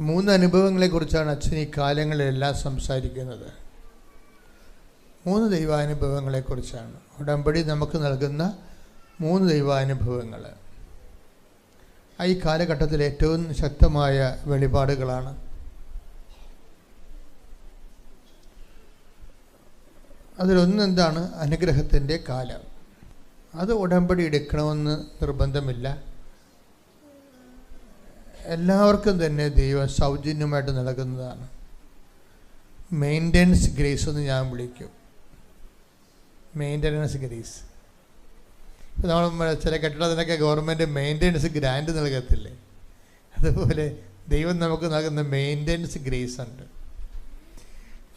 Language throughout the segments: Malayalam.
3 അനുഭവങ്ങളെക്കുറിച്ചാണ് അച്ഛൻ ഈ കാലങ്ങളിലെല്ലാം സംസാരിക്കുന്നത്. 3 ദൈവാനുഭവങ്ങളെക്കുറിച്ചാണ്. ഉടമ്പടി നമുക്ക് നൽകുന്ന 3 ദൈവാനുഭവങ്ങൾ ഈ കാലഘട്ടത്തിൽ ഏറ്റവും ശക്തമായ വെളിപാടുകളാണ്. അതിലൊന്നെന്താണ്? അനുഗ്രഹത്തിൻ്റെ കാലം. അത് ഉടമ്പടി എടുക്കണമെന്ന് നിർബന്ധമില്ല. എല്ലാവർക്കും തന്നെ ദൈവം സൗജന്യമായിട്ട് നൽകുന്നതാണ്. മെയിൻ്റനൻസ് ഗ്രേസ് എന്ന് ഞാൻ വിളിക്കും. Maintenance grace. ഇപ്പോൾ നമ്മൾ ചില കെട്ടിടത്തിനൊക്കെ ഗവൺമെൻറ് മെയിൻ്റനൻസ് ഗ്രാൻഡ് നൽകത്തില്ലേ? അതുപോലെ ദൈവം നമുക്ക് നൽകുന്ന മെയിൻ്റനൻസ് ഗ്രേസ് ഉണ്ട്.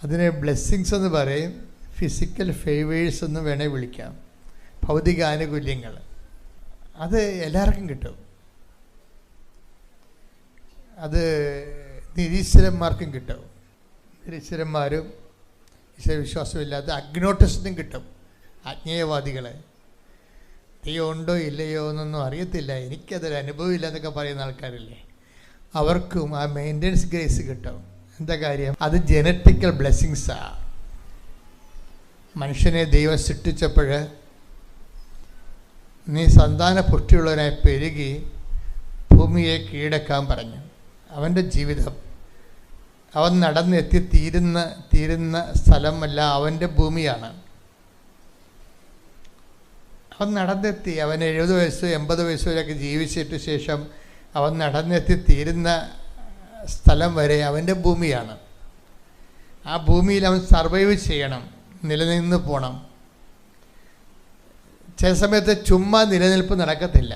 അതിനെ ബ്ലെസ്സിങ്സ് എന്ന് പറയും, ഫിസിക്കൽ ഫേവേഴ്സ് എന്ന് വേണേൽ വിളിക്കാം. ഭൗതിക ആനുകൂല്യങ്ങൾ അത് എല്ലാവർക്കും കിട്ടും. അത് നിരീശ്വരന്മാർക്കും കിട്ടും. നിരീശ്വരന്മാരും ഈശ്വരവിശ്വാസമില്ലാത്ത അഗ്നോട്ടിസ്റ്റിനും കിട്ടും. അജ്ഞേയവാദികളെ ദൈവം ഉണ്ടോ ഇല്ലയോ എന്നൊന്നും അറിയത്തില്ല, എനിക്കതൊരു അനുഭവമില്ല എന്നൊക്കെ പറയുന്ന ആൾക്കാരില്ലേ, അവർക്കും ആ മെയിൻ്റനൻസ് ഗ്രേസ് കിട്ടും. എന്താ കാര്യം? അത് ജനറ്റിക്കൽ ബ്ലെസ്സിങ്സാണ്. മനുഷ്യനെ ദൈവം സൃഷ്ടിച്ചപ്പോൾ നീ സന്താന പുഷ്ടിയുള്ളവനായി പെരുകി ഭൂമിയെ കീഴടക്കാൻ പറഞ്ഞു. അവൻ്റെ ജീവിതം അവൻ നടന്നെത്തി തീരുന്ന സ്ഥലമല്ല, അവൻ്റെ ഭൂമിയാണ്. അവൻ നടന്നെത്തി, അവൻ 70 വയസ്സ് 80 വയസ്സ് വരെയൊക്കെ ജീവിച്ചിട്ട് ശേഷം അവൻ നടന്നെത്തി തീരുന്ന സ്ഥലം വരെ അവൻ്റെ ഭൂമിയാണ്. ആ ഭൂമിയിൽ അവൻ സർവൈവ് ചെയ്യണം, നിലനിന്ന് പോകണം. ചില സമയത്ത് ചുമ്മാ നിലനിൽപ്പ് നടക്കത്തില്ല.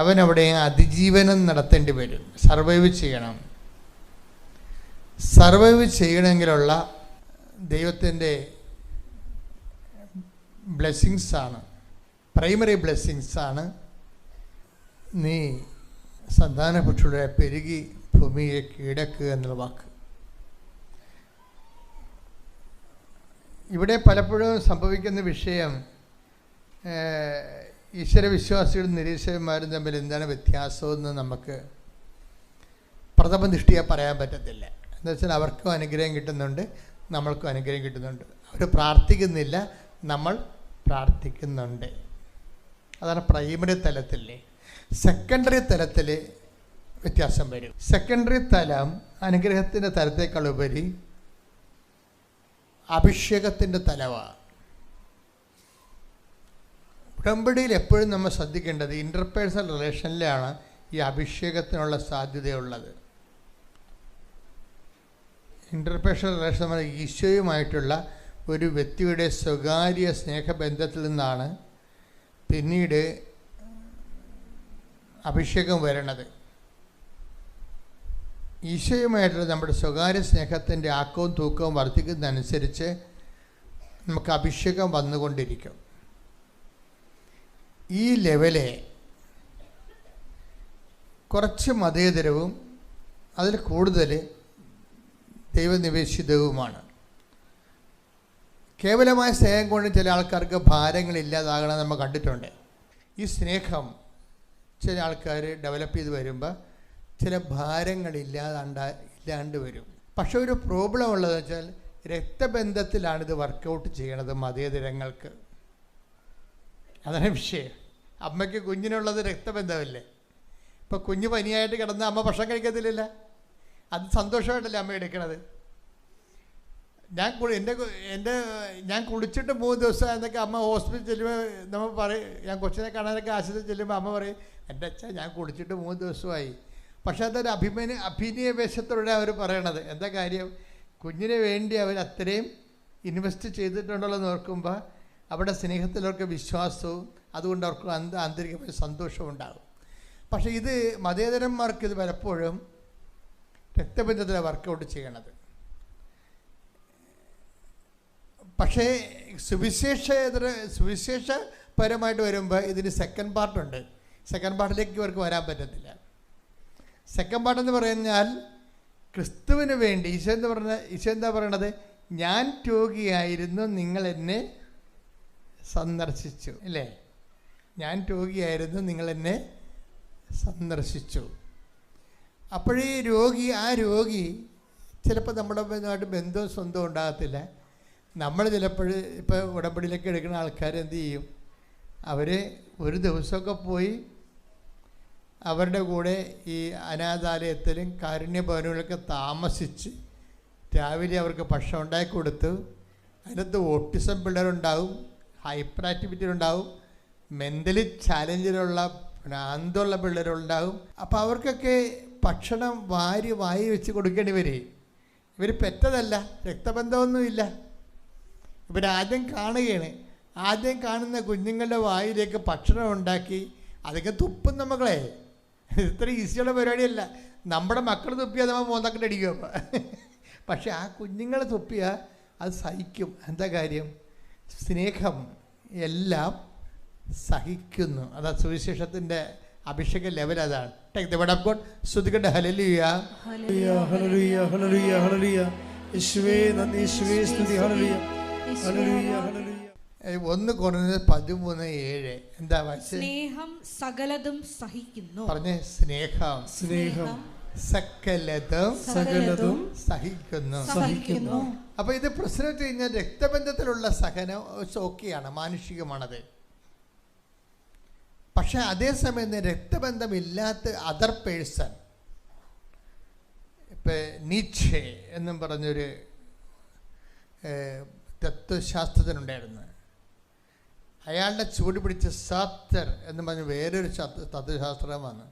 അവനവിടെ അതിജീവനം നടത്തേണ്ടി വരും. സർവൈവ് ചെയ്യണം. സർവൈവ് ചെയ്യണമെങ്കിലുള്ള ദൈവത്തിൻ്റെ ബ്ലെസ്സിങ്സാണ്, പ്രൈമറി ബ്ലെസ്സിങ്സാണ് നീ സന്താനപുഷ്ടിയുടെ പെരുകി ഭൂമിയെ കീഴടക്കുക എന്നുള്ള വാക്ക്. ഇവിടെ പലപ്പോഴും സംഭവിക്കുന്ന വിഷയം, ഈശ്വരവിശ്വാസികളും നിരീശ്വരന്മാരും തമ്മിൽ എന്താണ് വ്യത്യാസമെന്ന് നമുക്ക് പ്രഥമ ദൃഷ്ടിയെ പറയാൻ പറ്റത്തില്ല. എന്താ വെച്ചാൽ അവർക്കും അനുഗ്രഹം കിട്ടുന്നുണ്ട്, നമ്മൾക്കും അനുഗ്രഹം കിട്ടുന്നുണ്ട്. അവർ പ്രാർത്ഥിക്കുന്നില്ല, നമ്മൾ പ്രാർത്ഥിക്കുന്നുണ്ട്. അതാണ് പ്രൈമറി തലത്തിൽ. സെക്കൻഡറി തലത്തിൽ വ്യത്യാസം വരും. സെക്കൻഡറി തലം അനുഗ്രഹത്തിൻ്റെ തലത്തേക്കാൾ ഉപരി അഭിഷേകത്തിൻ്റെ തലമാണ്. ഉടമ്പടിയിൽ എപ്പോഴും നമ്മൾ ശ്രദ്ധിക്കേണ്ടത് ഇൻ്റർപേഴ്സണൽ റിലേഷനിലാണ് ഈ അഭിഷേകത്തിനുള്ള സാധ്യതയുള്ളത്. ഇൻ്റർപേഴ്സണൽ റിലേഷൻ നമ്മൾ ഈശോയുമായിട്ടുള്ള ഒരു വ്യക്തിയുടെ സ്വകാര്യ സ്നേഹബന്ധത്തിൽ നിന്നാണ് പിന്നീട് അഭിഷേകം വരണത്. ഈശോയുമായിട്ടുള്ള നമ്മുടെ സ്വകാര്യ സ്നേഹത്തിൻ്റെ ആക്കവും തൂക്കവും വർദ്ധിക്കുന്നതനുസരിച്ച് നമുക്ക് അഭിഷേകം വന്നുകൊണ്ടിരിക്കും. ഈ ലെവലെ കുറച്ച് മതേതരവും അതിൽ കൂടുതൽ ദൈവനിവേശിതവുമാണ്. കേവലമായ സ്നേഹം കൊണ്ട് ചില ആൾക്കാർക്ക് ഭാരങ്ങളില്ലാതാകണം നമ്മൾ കണ്ടിട്ടുണ്ട്. ഈ സ്നേഹം ചില ആൾക്കാർ ഡെവലപ്പ് ചെയ്ത് വരുമ്പോൾ ചില ഭാരങ്ങളില്ലാണ്ട് വരും. പക്ഷെ ഒരു പ്രോബ്ലം ഉള്ളതെന്ന് വെച്ചാൽ രക്തബന്ധത്തിലാണിത് വർക്കൗട്ട് ചെയ്യണത് മതേതരങ്ങൾക്ക്. അതാണ് വിഷയം. അമ്മയ്ക്ക് കുഞ്ഞിനുള്ളത് രക്തബന്ധമല്ലേ. ഇപ്പോൾ കുഞ്ഞ് പനിയായിട്ട് കിടന്ന അമ്മ ഭക്ഷണം കഴിക്കത്തില്ല, അത് സന്തോഷമായിട്ടല്ലേ അമ്മ എടുക്കണത്. ഞാൻ കുളിച്ചിട്ട് 3 ദിവസം എന്നൊക്കെ അമ്മ ഹോസ്പിറ്റലിൽ ചെല്ലുമ്പോൾ നമ്മൾ പറയും, ഞാൻ കൊച്ചിനെ കാണാനൊക്കെ ആശുപത്രിയിൽ ചെല്ലുമ്പോൾ അമ്മ പറയും, എൻ്റെ അച്ഛൻ ഞാൻ കുളിച്ചിട്ട് 3 ദിവസമായി. പക്ഷേ അതൊരു അഭിനയവേശത്തോടെ അവർ പറയണത്. എന്താ കാര്യം? കുഞ്ഞിന് വേണ്ടി അവർ അത്രയും ഇൻവെസ്റ്റ് ചെയ്തിട്ടുണ്ടല്ലോ എന്ന് ഓർക്കുമ്പോൾ അവിടെ സ്നേഹത്തിലവർക്ക് വിശ്വാസവും അതുകൊണ്ട് അവർക്ക് ആന്തരികമായ സന്തോഷവും ഉണ്ടാകും. പക്ഷേ ഇത് മതേതരന്മാർക്ക് ഇത് പലപ്പോഴും രക്തബന്ധത്തിലാണ് വർക്കൗട്ട് ചെയ്യണത്. പക്ഷേ സുവിശേഷപരമായിട്ട് വരുമ്പോൾ ഇതിന് സെക്കൻഡ് പാർട്ടുണ്ട്. സെക്കൻഡ് പാർട്ടിലേക്ക് ഇവർക്ക് വരാൻ പറ്റത്തില്ല. സെക്കൻഡ് പാർട്ടെന്ന് പറഞ്ഞാൽ ക്രിസ്തുവിന് വേണ്ടി ഈശോ എന്താ പറയണത്? ഞാൻ രോഗിയായിരുന്നു, നിങ്ങൾ എന്നെ സന്ദർശിച്ചു, അല്ലേ? ഞാൻ രോഗിയായിരുന്നു, നിങ്ങൾ എന്നെ സന്ദർശിച്ചു. അപ്പോഴീ ആ രോഗി ചിലപ്പോൾ നമ്മുടെ ബന്ധവും സ്വന്തം ഉണ്ടാകത്തില്ല. നമ്മൾ ചിലപ്പോൾ ഇപ്പോൾ ഉടമ്പടിയിലൊക്കെ എടുക്കുന്ന ആൾക്കാർ എന്ത് ചെയ്യും, അവർ ഒരു ദിവസമൊക്കെ പോയി അവരുടെ കൂടെ ഈ അനാഥാലയത്തിലും കാരുണ്യഭവനുകളിലൊക്കെ താമസിച്ച് രാവിലെ അവർക്ക് ഭക്ഷണം ഉണ്ടാക്കി കൊടുത്ത്, അതിനകത്ത് ഓട്ടിസം പിള്ളേരുണ്ടാവും, ഹൈപ്പർ ആക്ടിവിറ്റി ഉണ്ടാവും, മെൻ്റലി ചാലഞ്ചിലുള്ള ഭ്രാന്തുള്ള പിള്ളേരുണ്ടാവും. അപ്പോൾ അവർക്കൊക്കെ ഭക്ഷണം വായി വെച്ച് കൊടുക്കേണ്ടി വരും. ഇവർ പെറ്റതല്ല, രക്തബന്ധമൊന്നുമില്ല. ഇവരാദ്യം കാണുകയാണ്. ആദ്യം കാണുന്ന കുഞ്ഞുങ്ങളുടെ വായിലേക്ക് ഭക്ഷണം ഉണ്ടാക്കി അതൊക്കെ തുപ്പും നമ്മളെ. ഇത്ര ഈസിയുള്ള പരിപാടിയല്ല. നമ്മുടെ മക്കൾ തുപ്പിയാൽ നമ്മൾ മോന്തക്കിട്ട് അടിക്കും. അപ്പം പക്ഷെ ആ കുഞ്ഞുങ്ങൾ തുപ്പിയാൽ അത് സഹിക്കും. എന്താ കാര്യം? സ്നേഹം എല്ലാം സഹിക്കുന്നു. അതാ സുവിശേഷത്തിൻ്റെ അഭിഷേക ലെവൽ അതാണ്. Take the word of God. സ്തുതിക്കട്ടെ. ഹല്ലേലൂയ, ഹല്ലേലൂയ, ഹല്ലേലൂയ, ഹല്ലേലൂയ, ഹല്ലേലൂയ. യേശുവേ നന്ദി, യേശുവേ സ്തുതി. ഹല്ലേലൂയ, ഹല്ലേലൂയ, ഹല്ലേലൂയ. 1 കൊരിന്ത്യർ 13:7 എന്താ വായിച്ചത്? സ്നേഹം സകലതും സഹിക്കുന്നു. പറഞ്ഞേ, സ്നേഹം സകലതും സഹിക്കുന്നു. അപ്പൊ ഇത് പ്രശ്നം വെച്ച് കഴിഞ്ഞാൽ രക്തബന്ധത്തിലുള്ള സഹനം ഓക്കെയാണ്, മാനുഷികമാണത്. പക്ഷെ അതേസമയം രക്തബന്ധമില്ലാത്ത അതർ പേഴ്സൺ, ഇപ്പം നീച്ചെ എന്നും പറഞ്ഞൊരു തത്വശാസ്ത്രജ്ഞനുണ്ടായിരുന്നു. അയാളുടെ ചൂട് പിടിച്ച സാത്തർ എന്ന് പറഞ്ഞ വേറൊരു തത്വശാസ്ത്രം വന്നു.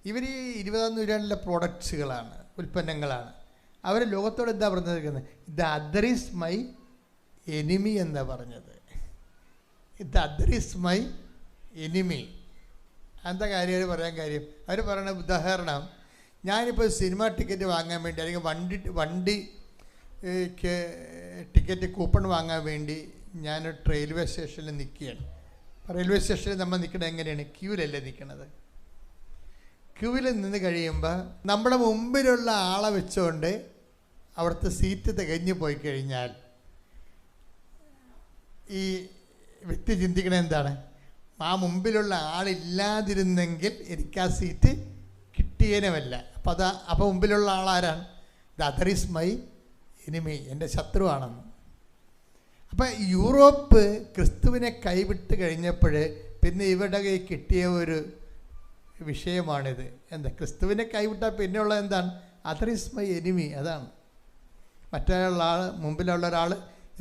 ഇവർ ഈ 20ാം നൂറ്റാണ്ടിലെ പ്രോഡക്ട്സുകളാണ്, ഉൽപ്പന്നങ്ങളാണ്. അവർ ലോകത്തോട് എന്താ പറഞ്ഞിരിക്കുന്നത്? The other is my enemy എന്നാണ് പറഞ്ഞത്. The other is my enemy. എന്താ കാര്യം അവർ പറയാൻ കാര്യം? അവർ പറയുന്ന ഉദാഹരണം, ഞാനിപ്പോൾ സിനിമ ടിക്കറ്റ് വാങ്ങാൻ വേണ്ടി അല്ലെങ്കിൽ വണ്ടി ടിക്കറ്റ് കൂപ്പൺ വാങ്ങാൻ വേണ്ടി ഞാൻ റെയിൽവേ സ്റ്റേഷനിൽ നിൽക്കുകയാണ്. റെയിൽവേ സ്റ്റേഷനിൽ നമ്മൾ നിൽക്കുന്നത് എങ്ങനെയാണ്? ക്യൂവിലല്ലേ നിൽക്കുന്നത്. ക്യൂവിൽ നിന്ന് കഴിയുമ്പോൾ നമ്മുടെ മുമ്പിലുള്ള ആളെ വെച്ചുകൊണ്ട് അവിടുത്തെ സീറ്റ് തികഞ്ഞു പോയി കഴിഞ്ഞാൽ ഈ വ്യക്തി ചിന്തിക്കണത് എന്താണ്? ആ മുമ്പിലുള്ള ആളില്ലാതിരുന്നെങ്കിൽ എനിക്ക് ആ സീറ്റ് കിട്ടിയേനുമല്ല. അപ്പോൾ മുമ്പിലുള്ള ആളാരാണ്? The other is my enemy, എൻ്റെ ശത്രുവാണെന്ന്. അപ്പം യൂറോപ്പ് ക്രിസ്തുവിനെ കൈവിട്ട് കഴിഞ്ഞപ്പോൾ പിന്നെ ഇവരുടെ കൈ കിട്ടിയ ഒരു വിഷയമാണിത്. എന്താ? ക്രിസ്തുവിനെ കൈവിട്ടാൽ പിന്നെയുള്ളത് എന്താണ്? Other is my enemy. അതാണ്. മറ്റുള്ള ആൾ, മുമ്പിലുള്ള ഒരാൾ,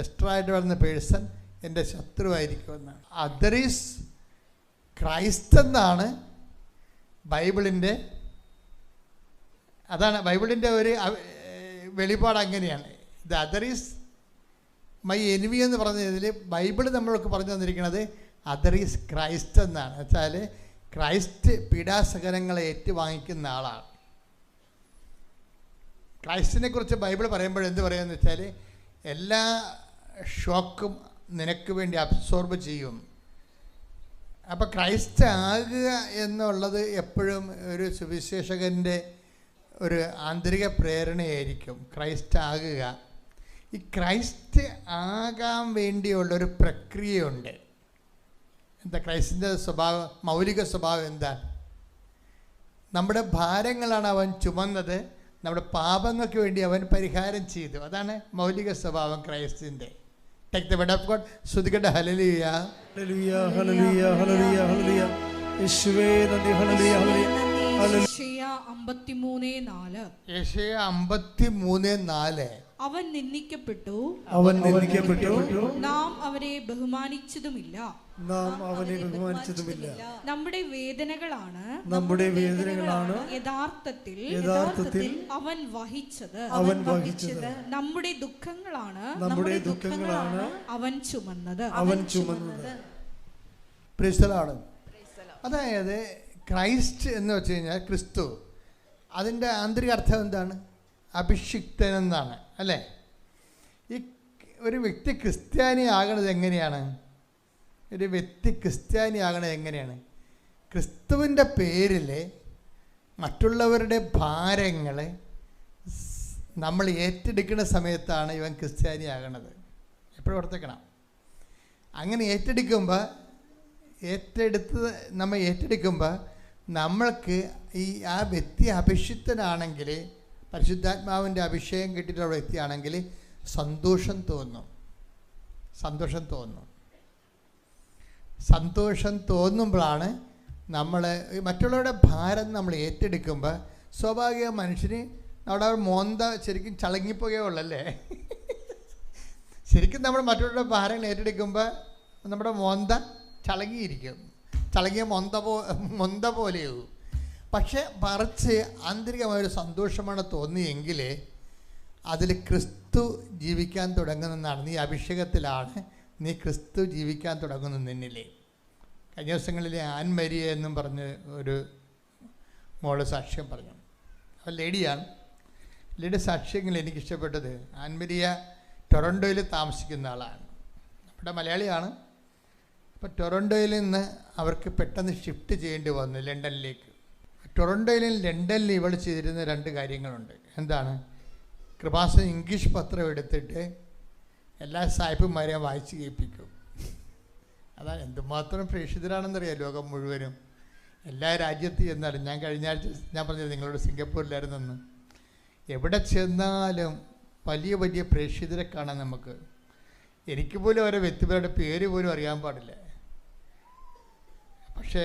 എക്സ്ട്രാ ആയിട്ട് വരുന്ന പേഴ്സൺ എൻ്റെ ശത്രുവായിരിക്കുമെന്നാണ്. അതർ ഈസ് ക്രൈസ്റ്റ് എന്നാണ് ബൈബിളിൻ്റെ, അതാണ് ബൈബിളിൻ്റെ ഒരു വെളിപാട്. അങ്ങനെയാണ്. The other is my enemy എന്ന് പറഞ്ഞതിൽ ബൈബിൾ നമ്മൾക്ക് പറഞ്ഞു തന്നിരിക്കുന്നത് അതർ ഈസ് ക്രൈസ്റ്റ് എന്നാണ്. വെച്ചാൽ ക്രൈസ്റ്റ് പീഡാസഹനങ്ങളെ ഏറ്റുവാങ്ങിക്കുന്ന ആളാണ്. ക്രൈസ്റ്റിനെ കുറിച്ച് ബൈബിൾ പറയുമ്പോൾ എന്ത് പറയുകയെന്ന് വെച്ചാൽ, എല്ലാ ഷോക്കും നിനക്ക് വേണ്ടി അബ്സോർബ് ചെയ്യും. അപ്പോൾ ക്രൈസ്റ്റ് ആകുക എന്നുള്ളത് എപ്പോഴും ഒരു സുവിശേഷകൻ്റെ ഒരു ആന്തരിക പ്രേരണയായിരിക്കും. ക്രൈസ്റ്റ് ആകുക. ഈ ക്രൈസ്റ്റ് ആകാൻ വേണ്ടിയുള്ളൊരു പ്രക്രിയയുണ്ട്. എന്താ ക്രൈസ്റ്റിൻ്റെ സ്വഭാവം? മൗലിക സ്വഭാവം എന്താണ്? നമ്മുടെ ഭാരങ്ങളാണ് അവൻ ചുമന്നത്, നമ്മുടെ പാപങ്ങൾക്ക് വേണ്ടി അവൻ പരിഹാരം ചെയ്തു. അതാണ് മൗലിക സ്വഭാവം ക്രൈസ്റ്റിൻ്റെ. Take the word of God. സ്തുതിക്കട്ടെ. ഹല്ലേലൂയ, ഹല്ലേലൂയ, ഹല്ലേലൂയ, ഹല്ലേലൂയ, ഹല്ലേലൂയ. യേശുവേ നന്ദി. ഹല്ലേലൂയ, ഹല്ലേലൂയ. യെശയ്യാ 53:4. യെശയ്യാ 53:4. അവൻ നിന്ദിക്കപ്പെട്ടു, നാം അവനെ ബഹുമാനിച്ചതുമില്ല. നമ്മുടെ വേദനകളാണ് യഥാർത്ഥത്തിൽ അവൻ വഹിച്ചത്. നമ്മുടെ ദുഃഖങ്ങളാണ് അവൻ ചുമന്നത്. അതായത് ക്രൈസ്റ്റ് എന്ന് വെച്ച് കഴിഞ്ഞാൽ ക്രിസ്തു, അതിൻ്റെ ആന്തരിക അർത്ഥം എന്താണ്? അഭിഷിക്തൻ എന്നാണ്, അല്ലേ? ഈ ഒരു വ്യക്തി ക്രിസ്ത്യാനി ആകണത് എങ്ങനെയാണ്? ഒരു വ്യക്തി ക്രിസ്ത്യാനി ആകണത് എങ്ങനെയാണ്? ക്രിസ്തുവിൻ്റെ പേരിൽ മറ്റുള്ളവരുടെ ഭാരങ്ങൾ നമ്മൾ ഏറ്റെടുക്കുന്ന സമയത്താണ് ഇവൻ ക്രിസ്ത്യാനി ആകണത്. എപ്പോഴും ഓർത്തേക്കണം. അങ്ങനെ ഏറ്റെടുക്കുമ്പോൾ നമ്മൾക്ക് ആ വ്യക്തി അഭിഷിക്തനാണെങ്കിൽ, പരിശുദ്ധാത്മാവിൻ്റെ അഭിഷേകം കിട്ടിയിട്ടുള്ള വ്യക്തിയാണെങ്കിൽ സന്തോഷം തോന്നും. സന്തോഷം തോന്നുമ്പോഴാണ് നമ്മൾ മറ്റുള്ളവരുടെ ഭാരം നമ്മൾ ഏറ്റെടുക്കുമ്പോൾ സ്വാഭാവിക മനുഷ്യന് അവിടെ മോന്ത ശരിക്കും ചളങ്ങിപ്പോകുകയുള്ളല്ലേ. ശരിക്കും നമ്മൾ മറ്റുള്ളവരുടെ ഭാരങ്ങൾ ഏറ്റെടുക്കുമ്പോൾ നമ്മുടെ മോന്ത ചളങ്ങിയിരിക്കും, ചളങ്ങിയ മൊന്ത പോലെയാവും. പക്ഷെ മറിച്ച് ആന്തരികമായൊരു സന്തോഷമാണ് തോന്നിയെങ്കിൽ അതിൽ ക്രിസ്തു ജീവിക്കാൻ തുടങ്ങുന്നതാണ്. നീ അഭിഷേകത്തിലാണ്, നീ ക്രിസ്തു ജീവിക്കാൻ തുടങ്ങുന്നു നിന്നിലെ. കഴിഞ്ഞ ദിവസങ്ങളിൽ ആൻമരിയ എന്നും പറഞ്ഞ് ഒരു മോള് സാക്ഷ്യം പറഞ്ഞു. അപ്പോൾ ലേഡിയാണ്. ലേഡി സാക്ഷ്യങ്ങൾ എനിക്കിഷ്ടപ്പെട്ടത്, ആൻമരിയ ടൊറൻറ്റോയിൽ താമസിക്കുന്ന ആളാണ്, നമ്മുടെ മലയാളിയാണ്. അപ്പോൾ ടൊറൻറ്റോയിൽ നിന്ന് അവർക്ക് പെട്ടെന്ന് ഷിഫ്റ്റ് ചെയ്യേണ്ടി വന്നു ലണ്ടനിലേക്ക്. ടൊറൻറ്റോയിലും ലണ്ടനിലും ഇവൾ ചെയ്തിരുന്ന 2 കാര്യങ്ങളുണ്ട്. എന്താണ്? കൃപാസനം ഇംഗ്ലീഷ് പത്രം എടുത്തിട്ട് എല്ലാ സായിപ്പുമാരെയും വായിച്ച് കേൾപ്പിക്കും. അതാണ് എന്തുമാത്രം പ്രേക്ഷിതരാണെന്നറിയാം ലോകം മുഴുവനും. എല്ലാ രാജ്യത്തും ചെന്നാലും, ഞാൻ കഴിഞ്ഞ ആഴ്ച ഞാൻ പറഞ്ഞത് നിങ്ങളോട് സിംഗപ്പൂരിലായിരുന്നെന്ന്, എവിടെ ചെന്നാലും വലിയ വലിയ പ്രേക്ഷിതരെ കാണാൻ നമുക്ക്. എനിക്ക് പോലും ഓരോ വ്യക്തികളുടെ പേര് പോലും അറിയാൻ പാടില്ല. പക്ഷേ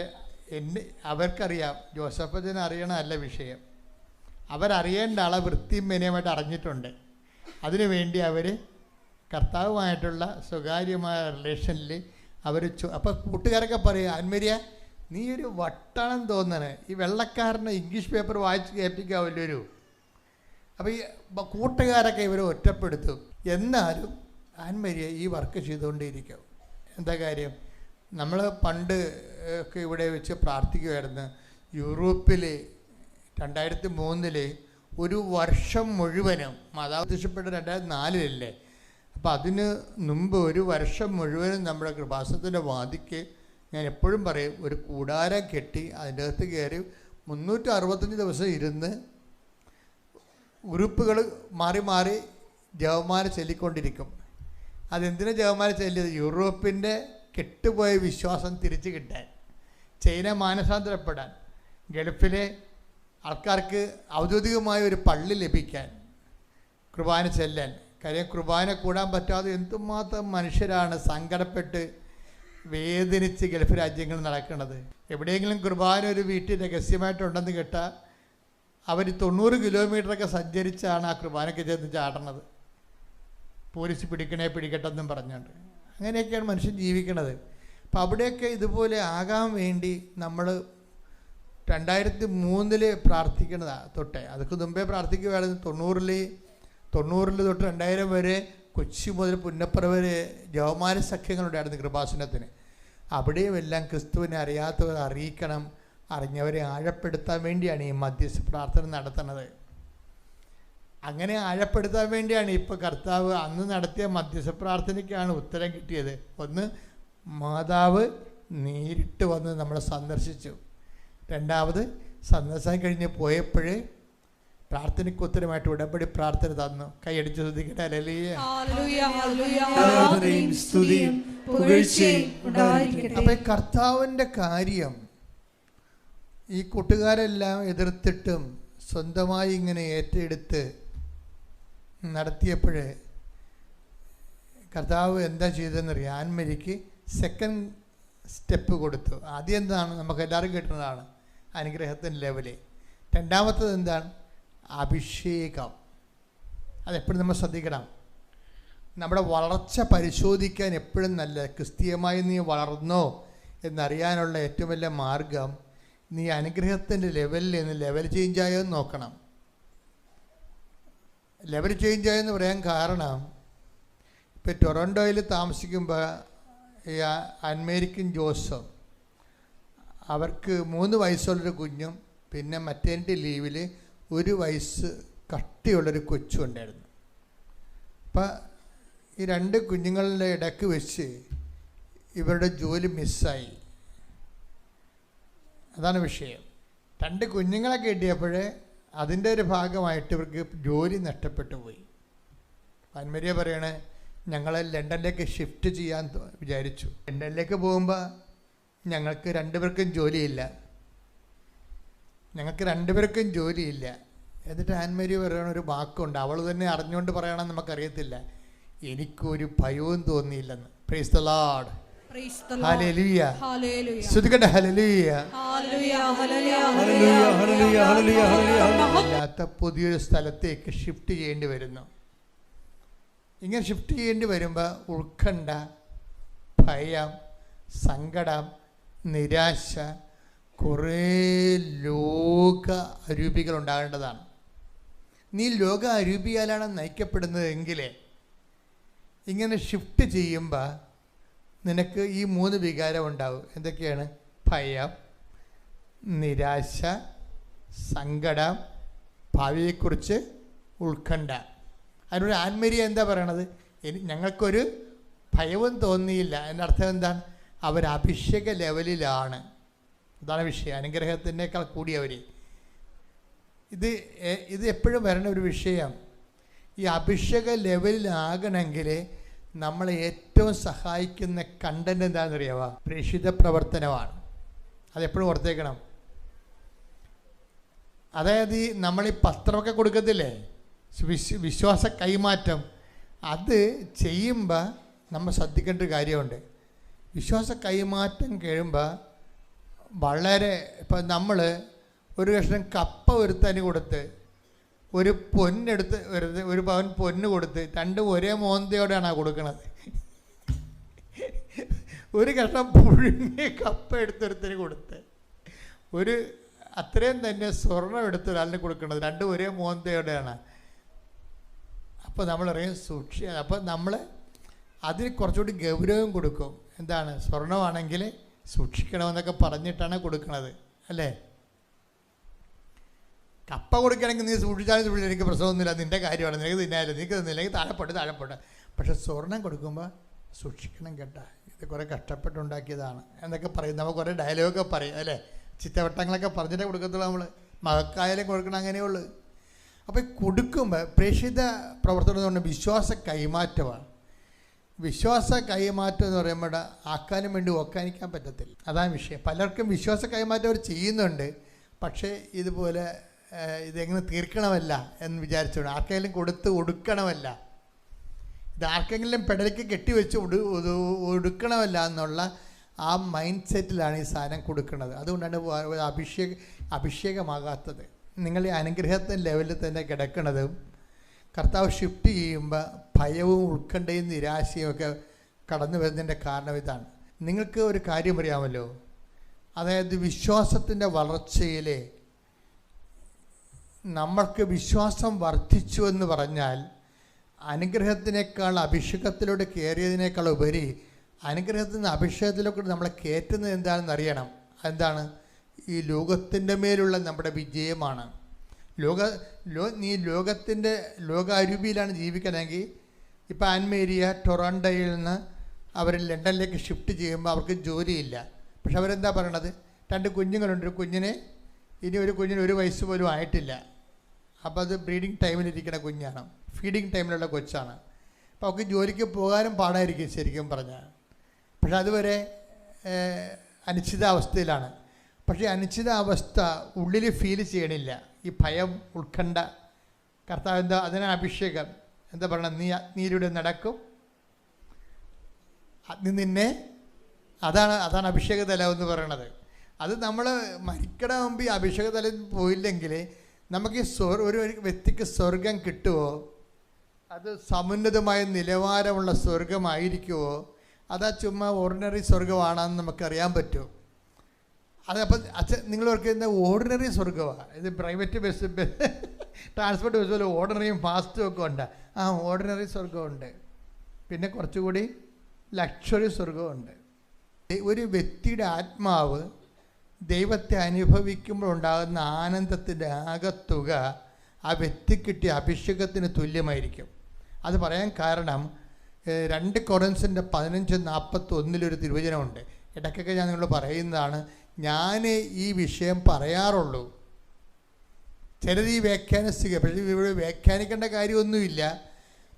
അവർക്കറിയാം. ജോസഫച്ചന് അറിയണമല്ല വിഷയം, അവരറിയേണ്ട ആളെ വൃത്തിയും മെനയുമായിട്ട് അറിഞ്ഞിട്ടുണ്ട്. അതിനുവേണ്ടി അവർ കർത്താവുമായിട്ടുള്ള സ്വകാര്യമായ റിലേഷനിൽ അവർ അപ്പോൾ കൂട്ടുകാരൊക്കെ പറയും, ആൻമരിയ നീ ഒരു വട്ടാണെന്ന് തോന്നണേ, ഈ വെള്ളക്കാരനെ ഇംഗ്ലീഷ് പേപ്പർ വായിച്ച് കേൾപ്പിക്കാവല്ലോ. അപ്പോൾ ഈ കൂട്ടുകാരൊക്കെ ഇവരെ ഒറ്റപ്പെടുത്തും. എന്നാലും ആൻമരിയ ഈ വർക്ക് ചെയ്തുകൊണ്ടേയിരിക്കും. എന്താ കാര്യം? നമ്മൾ പണ്ട് ഒക്കെ ഇവിടെ വെച്ച് പ്രാർത്ഥിക്കുമായിരുന്നു. യൂറോപ്പിൽ 2003 ഒരു വർഷം മുഴുവനും, മാതാവ് പ്രത്യക്ഷപ്പെട്ട 2004 അപ്പോൾ അതിന് മുമ്പ് ഒരു വർഷം മുഴുവനും നമ്മുടെ കൃപാസനത്തിൻ്റെ വാതിക്ക് ഞാൻ എപ്പോഴും പറയും, ഒരു കൂടാരം കെട്ടി അതിൻ്റെ അകത്ത് കയറി 365 ദിവസം ഇരുന്ന് ഗ്രൂപ്പുകൾ മാറി മാറി ജപമാല ചൊല്ലിക്കൊണ്ടിരിക്കും. അതെന്തിനാ ജപമാല ചൊല്ലിയത്? യൂറോപ്പിൻ്റെ കെട്ടുപോയ വിശ്വാസം തിരിച്ചു കിട്ടാൻ, ചൈന മാനസാന്തരപ്പെടാൻ, ഗൾഫിലെ ആൾക്കാർക്ക് ഔദ്യോഗികമായ ഒരു പള്ളി ലഭിക്കാൻ, കുർബാന ചെല്ലാൻ. കാര്യം കുർബാന കൂടാൻ പറ്റാതെ എന്തുമാത്രം മനുഷ്യരാണ് സങ്കടപ്പെട്ട് വേദനിച്ച് ഗൾഫ് രാജ്യങ്ങളിൽ നടക്കുന്നത്. എവിടെയെങ്കിലും കുർബാന ഒരു വീട്ടിൽ രഹസ്യമായിട്ടുണ്ടെന്ന് കേട്ടാൽ അവർ 90 കിലോമീറ്ററൊക്കെ സഞ്ചരിച്ചാണ് ആ കുർബാനയ്ക്ക് ചെന്ന് ചാടണത്. പോലീസ് പിടിക്കട്ടെന്നും പറഞ്ഞുകൊണ്ട്. അങ്ങനെയൊക്കെയാണ് മനുഷ്യൻ ജീവിക്കണത്. അപ്പോൾ അവിടെയൊക്കെ ഇതുപോലെ ആകാൻ വേണ്ടി നമ്മൾ 2003 പ്രാർത്ഥിക്കണതാണ് തൊട്ടേ. അതൊക്കെ മുമ്പേ പ്രാർത്ഥിക്കുകയായിരുന്നു. 90 തൊട്ട് 2000 വരെ കൊച്ചി മുതൽ പുന്നപ്പുറ വരെ ജവമാല സഖ്യങ്ങളുണ്ടായിരുന്നു കൃപാസനത്തിന്. അവിടെയും എല്ലാം ക്രിസ്തുവിനെ അറിയാത്തവർ അറിയിക്കണം, അറിഞ്ഞവരെ ആഴപ്പെടുത്താൻ വേണ്ടിയാണ് ഈ മധ്യസ്ഥ പ്രാർത്ഥന നടത്തുന്നത്. അങ്ങനെ ആഴപ്പെടുത്താൻ വേണ്ടിയാണ് ഇപ്പോൾ കർത്താവ് അന്ന് നടത്തിയ മധ്യസ്ഥ പ്രാർത്ഥനയ്ക്കാണ് ഉത്തരം കിട്ടിയത്. ഒന്ന്, മാതാവ് നേരിട്ട് വന്ന് നമ്മളെ സന്ദർശിച്ചു. രണ്ടാമത്, സന്ദർശനം കഴിഞ്ഞ് പോയപ്പോഴേ പ്രാർത്ഥനയ്ക്ക് ഉത്തരമായിട്ട് ഉടമ്പടി പ്രാർത്ഥന തന്നു. കൈയടിച്ച് ശ്രദ്ധിക്കട്ടെ. അപ്പൊ കർത്താവിൻ്റെ കാര്യം ഈ കൂട്ടുകാരെല്ലാം എതിർത്തിട്ടും സ്വന്തമായി ഇങ്ങനെ ഏറ്റെടുത്ത് നടത്തിയപ്പോഴേ കർത്താവ് എന്താ ചെയ്തതെന്നറിയാം? ആൻമരിക്ക് സെക്കൻഡ് സ്റ്റെപ്പ് കൊടുത്തു. ആദ്യം എന്താണ്? നമുക്ക് എല്ലാവരും കിട്ടുന്നതാണ് അനുഗ്രഹത്തിൻ്റെ ലെവല്. രണ്ടാമത്തത് എന്താണ്? അഭിഷേകം. അതെപ്പോഴും നമ്മൾ ശ്രദ്ധിക്കണം. നമ്മുടെ വളർച്ച പരിശോധിക്കാൻ എപ്പോഴും നല്ല, ക്രിസ്തീയമായി നീ വളർന്നോ എന്നറിയാനുള്ള ഏറ്റവും വലിയ മാർഗം നീ അനുഗ്രഹത്തിൻ്റെ ലെവലിൽ നിന്ന് ലെവൽ ചേഞ്ചായോ എന്ന് നോക്കണം. ലെവൽ ചേഞ്ചായെന്ന് പറയാൻ കാരണം, ഇപ്പോൾ ടൊറൻറ്റോയിൽ താമസിക്കുമ്പോൾ ഈ അമേരിക്കൻ ജോസഫ്, അവർക്ക് 3 വയസ്സുള്ളൊരു കുഞ്ഞും പിന്നെ മറ്റേണിറ്റി ലീവിൽ 1 വയസ്സ് കട്ടിയുള്ളൊരു കൊച്ചും ഉണ്ടായിരുന്നു. അപ്പം ഈ 2 കുഞ്ഞുങ്ങളുടെ ഇടയ്ക്ക് വെച്ച് ഇവരുടെ ജോലി മിസ്സായി. അതാണ് വിഷയം. 2 കുഞ്ഞുങ്ങളെ കിട്ടിയപ്പോഴേ അതിൻ്റെ ഒരു ഭാഗമായിട്ട് ഇവർക്ക് ജോലി നഷ്ടപ്പെട്ടു പോയി. ആൻമരിയ പറയണേ, ഞങ്ങൾ ലണ്ടനിലേക്ക് ഷിഫ്റ്റ് ചെയ്യാൻ വിചാരിച്ചു. ലണ്ടനിലേക്ക് പോകുമ്പോൾ ഞങ്ങൾക്ക് 2 പേർക്കും ജോലിയില്ല. ഞങ്ങൾക്ക് രണ്ടുപേർക്കും ജോലിയില്ല. എന്നിട്ട് ആൻമേരി പറയണ ഒരു വാക്കുണ്ട്, അവൾ തന്നെ അറിഞ്ഞുകൊണ്ട് പറയണമെന്ന് നമുക്കറിയത്തില്ല, എനിക്കൊരു ഭയവും തോന്നിയില്ലെന്ന്. Praise the Lord. ഹല്ലേലൂയ. സ്തുതിക്കട്ടെ. ഹല്ലേലൂയ. ഇല്ലാത്ത പുതിയൊരു സ്ഥലത്തേക്ക് ഷിഫ്റ്റ് ചെയ്യേണ്ടി വരുന്നു. ഇങ്ങനെ ഷിഫ്റ്റ് ചെയ്യേണ്ടി വരുമ്പോൾ ഉത്കണ്ഠ, ഭയം, സങ്കടം, നിരാശ, കുറേ ലോക അരൂപികൾ ഉണ്ടാകേണ്ടതാണ്. നീ ലോക അരൂപിയാലാണ് നയിക്കപ്പെടുന്നതെങ്കിൽ ഇങ്ങനെ ഷിഫ്റ്റ് ചെയ്യുമ്പോൾ നിനക്ക് ഈ 3 വികാരം ഉണ്ടാവും. എന്തൊക്കെയാണ്? ഭയം, നിരാശ, സങ്കടം, ഭാവിയെക്കുറിച്ച് ഉത്കണ്ഠ. അതിനോട് ആൻമേരിയ എന്താ പറയണത്? ഞങ്ങൾക്കൊരു ഭയവും തോന്നിയില്ല. എൻ്റെ അർത്ഥം എന്താണ്? അവർ അഭിഷേക ലെവലിലാണ്. അതാണ് വിഷയം. അനുഗ്രഹത്തിനേക്കാൾ കൂടിയവർ. ഇത് എപ്പോഴും വരണ ഒരു വിഷയം. ഈ അഭിഷേക ലെവലിലാകണമെങ്കിൽ നമ്മളെ ഏറ്റവും സഹായിക്കുന്ന കണ്ടന്റ് എന്താണെന്നറിയാവോ? പ്രേക്ഷിത പ്രവർത്തനമാണ്. അതെപ്പോഴും ഓർത്തേക്കണം. അതായത് നമ്മളീ പത്രമൊക്കെ കൊടുക്കത്തില്ലേ, വിശ്വാസ കൈമാറ്റം, അത് ചെയ്യുമ്പോൾ നമ്മൾ ശ്രദ്ധിക്കേണ്ട ഒരു കാര്യമുണ്ട്. വിശ്വാസ കൈമാറ്റം കഴിയുമ്പോൾ വളരെ, ഇപ്പം നമ്മൾ ഒരു കഷ്ണം കപ്പ ഒരുത്തന് കൊടുത്ത്, ഒരു പൊന്നെടുത്ത് ഒരു പവൻ പൊന്ന് കൊടുത്ത്, രണ്ടും ഒരേ മോന്തയോടെയാണ് കൊടുക്കണത്. ഒരു കഷ്ണം പുഴുങ്ങിയ കപ്പ എടുത്തൊരുത്തന് കൊടുത്ത് ഒരു അത്രയും തന്നെ സ്വർണം എടുത്ത് ഒരാളിന് കൊടുക്കുന്നത്, രണ്ടും ഒരേ മോന്തയോടെയാണ്. അപ്പോൾ നമ്മളറിയാം അപ്പോൾ നമ്മൾ അതിന് കുറച്ചുകൂടി ഗൗരവം കൊടുക്കും. എന്താണ്? സ്വർണമാണെങ്കിൽ സൂക്ഷിക്കണമെന്നൊക്കെ പറഞ്ഞിട്ടാണ് കൊടുക്കുന്നത്, അല്ലേ? കപ്പ കൊടുക്കുകയാണെങ്കിൽ നീ സൂക്ഷിച്ചാലും എനിക്ക് പ്രശ്നമൊന്നുമില്ല, നിൻ്റെ കാര്യമാണ്, നിനക്ക് തിന്നാലും, നിനക്ക് തിന്നില്ലെങ്കിൽ താഴെപ്പോട്ടെ. പക്ഷെ സ്വർണം കൊടുക്കുമ്പോൾ സൂക്ഷിക്കണം കേട്ടാ, ഇത് കുറേ കഷ്ടപ്പെട്ടുണ്ടാക്കിയതാണ് എന്നൊക്കെ പറയും. നമ്മൾ കുറേ ഡയലോഗൊക്കെ പറയും, അല്ലേ? ചിത്തവട്ടങ്ങളൊക്കെ പറഞ്ഞിട്ടേ കൊടുക്കത്തുള്ളൂ. നമ്മൾ മകക്കായാലും കൊടുക്കണം, അങ്ങനെയുള്ളൂ. അപ്പോൾ കൊടുക്കുമ്പോൾ പ്രേക്ഷിത പ്രവർത്തനം എന്ന് പറഞ്ഞാൽ വിശ്വാസ കൈമാറ്റമാണ്. വിശ്വാസ കൈമാറ്റം എന്ന് പറയുമ്പോൾ ആക്കാനും വേണ്ടി ഒക്കാനിക്കാൻ പറ്റത്തില്ല. അതാണ് വിഷയം. പലർക്കും വിശ്വാസ കൈമാറ്റം അവർ ചെയ്യുന്നുണ്ട്, പക്ഷേ ഇതുപോലെ ഇതെങ്ങനെ തീർക്കണമല്ല എന്ന് വിചാരിച്ചോണ്ട് ആർക്കെങ്കിലും കൊടുത്ത് ഒടുക്കണമല്ല, ഇത് ആർക്കെങ്കിലും പെടലിക്ക് കെട്ടിവെച്ച് ഒടുക്കണമല്ല എന്നുള്ള ആ മൈൻഡ് സെറ്റിലാണ് ഈ സാധനം കൊടുക്കുന്നത്. അതുകൊണ്ടാണ് അഭിഷേകമാകാത്തത്. നിങ്ങൾ ഈ അനുഗ്രഹത്തിൻ്റെ ലെവലിൽ തന്നെ കിടക്കുന്നതും കർത്താവ് ഷിഫ്റ്റ് ചെയ്യുമ്പോൾ ഭയവും ഉത്കണ്ഠയും നിരാശയും ഒക്കെ കടന്നു വരുന്നതിൻ്റെ കാരണം ഇതാണ്. നിങ്ങൾക്ക് ഒരു കാര്യം അറിയാമല്ലോ, അതായത് വിശ്വാസത്തിൻ്റെ വളർച്ചയിൽ നമ്മൾക്ക് വിശ്വാസം വർദ്ധിച്ചു എന്ന് പറഞ്ഞാൽ അനുഗ്രഹത്തിനേക്കാൾ അഭിഷേകത്തിലൂടെ കയറിയതിനേക്കാൾ ഉപരി അനുഗ്രഹത്തിൽ നിന്ന് അഭിഷേകത്തിലൂടെ നമ്മളെ കയറ്റുന്നത് എന്താണെന്ന് അറിയണം. എന്താണ്? ഈ ലോകത്തിൻ്റെ മേലുള്ള നമ്മുടെ വിജയമാണ്. നീ ലോകത്തിൻ്റെ ലോകാരൂപിയിലാണ് ജീവിക്കണമെങ്കിൽ, ഇപ്പോൾ ആൻമേരിയ ടൊറോണ്ടോയിൽ നിന്ന് അവർ ലണ്ടനിലേക്ക് ഷിഫ്റ്റ് ചെയ്യുമ്പോൾ അവർക്ക് ജോലിയില്ല. പക്ഷെ അവരെന്താ പറയണത്? 2 കുഞ്ഞുങ്ങളുണ്ട്. ഒരു കുഞ്ഞിന് ഒരു കുഞ്ഞിന് 1 വയസ്സ് പോലും ആയിട്ടില്ല. അപ്പോൾ അത് ബ്രീഡിങ് ടൈമിലിരിക്കുന്ന കുഞ്ഞാണ്, ഫീഡിങ് ടൈമിലുള്ള കൊച്ചാണ്. അപ്പോൾ അവർക്ക് ജോലിക്ക് പോകാനും പാടായിരിക്കും ശരിക്കും പറഞ്ഞാൽ. പക്ഷെ അതുവരെ അനിശ്ചിതാവസ്ഥയിലാണ്. പക്ഷേ അനിശ്ചിതാവസ്ഥ ഉള്ളിൽ ഫീൽ ചെയ്യണില്ല. ഈ ഭയം, ഉത്കണ്ഠ. കർത്താവ് എന്താ? അതിനാണ് അഭിഷേകം. എന്താ പറയണത്? നീയിലൂടെ നടക്കും, നിന്നെ. അതാണ് അഭിഷേകതലം എന്ന് പറയണത്. അത് നമ്മൾ മരിക്കണ മുമ്പ് ഈ അഭിഷേകതലം പോയില്ലെങ്കിൽ നമുക്ക് ഒരു വ്യക്തിക്ക് സ്വർഗം കിട്ടുമോ? അത് സമുന്നതമായ നിലവാരമുള്ള സ്വർഗമായിരിക്കുമോ? അതാ ചുമ്മാ ഓർഡിനറി സ്വർഗമാണെന്ന് നമുക്കറിയാൻ പറ്റും. അതപ്പം നിങ്ങൾ ഓർക്കുന്ന ഓർഡിനറി സ്വർഗമാണ്. ഇത് പ്രൈവറ്റ് ബസ് ട്രാൻസ്പോർട്ട് ബസ് പോലെ ഓർഡിനറിയും ഫാസ്റ്റും ഒക്കെ ഉണ്ട്. ആ ഓർഡിനറി സ്വർഗമുണ്ട്. പിന്നെ കുറച്ചുകൂടി ലക്ഷറി സ്വർഗമുണ്ട്. ഒരു വ്യക്തിയുടെ ആത്മാവ് ദൈവത്തെ അനുഭവിക്കുമ്പോൾ ഉണ്ടാകുന്ന ആനന്ദത്തിൻ്റെ ആകത്തുക ആ വ്യക്തി കിട്ടിയ അഭിഷേകത്തിന് തുല്യമായിരിക്കും. അത് പറയാൻ കാരണം 2 കൊറിന്ത്യൻസിൻ്റെ 15:41 തിരുവചനമുണ്ട്. ഇടയ്ക്കൊക്കെ ഞാൻ നിങ്ങളോട് പറയുന്നതാണ്. ഞാൻ ഈ വിഷയം പറയാറുള്ളൂ. ചിലത് ഈ വ്യാഖ്യാനിക്കുക, പക്ഷേ ഇവിടെ വ്യാഖ്യാനിക്കേണ്ട കാര്യമൊന്നുമില്ല.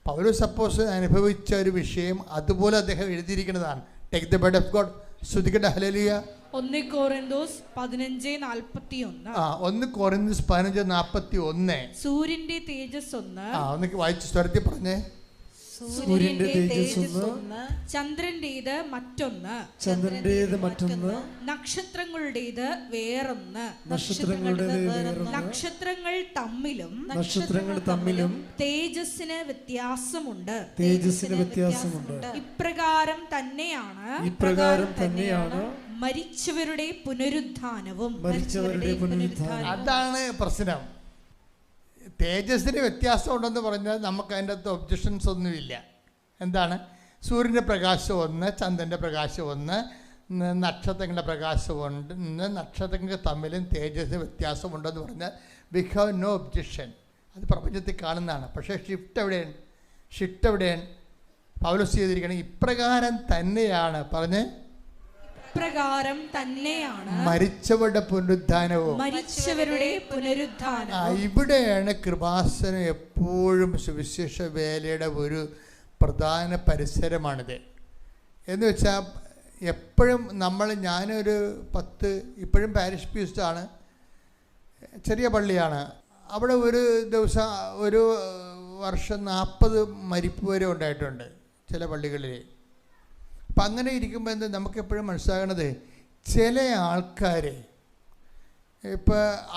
പൗലോസ് അപ്പോസ്തലൻ അനുഭവിച്ച ഒരു വിഷയം അതുപോലെ അദ്ദേഹം എഴുതിയിരിക്കുന്നതാണ്. Take the word of God ശ്രുതികട്ടെ ഹല്ലേലൂയ. 1 Korinthos 15:41. 1 Korinthos 15:41. സൂര്യന്റെ തേജസ് ഒന്ന്. ഒന്ന് വായിച്ച് സ്വരത്തിൽ പറഞ്ഞേ. സൂര്യന്റെ തേജസ് ഒന്ന്, ചന്ദ്രന്റേത് മറ്റൊന്ന്, ചന്ദ്രന്റേത് മറ്റൊന്ന്, നക്ഷത്രങ്ങളുടേത് വേറൊന്ന്, നക്ഷത്രങ്ങളുടേത് വേറൊന്ന്, നക്ഷത്രങ്ങൾ തമ്മിലും നക്ഷത്രങ്ങൾ തമ്മിലും തേജസ്സിന് വ്യത്യാസമുണ്ട്. തേജസ്സിന് വ്യത്യാസമുണ്ട്. ഇപ്രകാരം തന്നെയാണ് മരിച്ചവരുടെ പുനരുത്ഥാനവും. അതാണ് പ്രശ്നം. തേജസ്സിന് വ്യത്യാസം ഉണ്ടെന്ന് പറഞ്ഞാൽ നമുക്ക് അതിൻ്റെ അകത്ത് ഒബ്ജക്ഷൻസ് ഒന്നുമില്ല. എന്താണ്? സൂര്യൻ്റെ പ്രകാശം ഒന്ന്, ചന്ദ്രൻ്റെ പ്രകാശം ഒന്ന്, നക്ഷത്രങ്ങളുടെ പ്രകാശം ഉണ്ട്, നക്ഷത്രങ്ങൾ തമ്മിലും തേജസ്സിന് വ്യത്യാസമുണ്ടെന്ന് പറഞ്ഞാൽ വി ഹാവ് നോ ഒബ്ജക്ഷൻ. അത് പ്രപഞ്ചത്തിൽ കാണുന്നതാണ്. പക്ഷേ ഷിഫ്റ്റ് എവിടെയാണ്? പൗലോസ് ചെയ്തിരിക്കുകയാണെങ്കിൽ ഇപ്രകാരം തന്നെയാണ് പറഞ്ഞ്, പ്രകാരം തന്നെയാണ് മരിച്ചവരുടെ പുനരുദ്ധാനവും. ഇവിടെയാണ് കൃപാസനം എപ്പോഴും സുവിശേഷ വേലയുടെ ഒരു പ്രധാന പരിസരമാണിത്. എന്ന് വെച്ചാൽ എപ്പോഴും ഞാനൊരു 10 ഇപ്പോഴും പാരിഷ് പ്രീസ്റ്റാണ്, ചെറിയ പള്ളിയാണ്. അവിടെ ഒരു ദിവസം ഒരു വർഷം 40 മരിപ്പ് വരെ ഉണ്ടായിട്ടുണ്ട് ചില പള്ളികളിൽ. അപ്പം അങ്ങനെ ഇരിക്കുമ്പോൾ എന്താ നമുക്കെപ്പോഴും മനസ്സിലാകണത്, ചില ആൾക്കാർ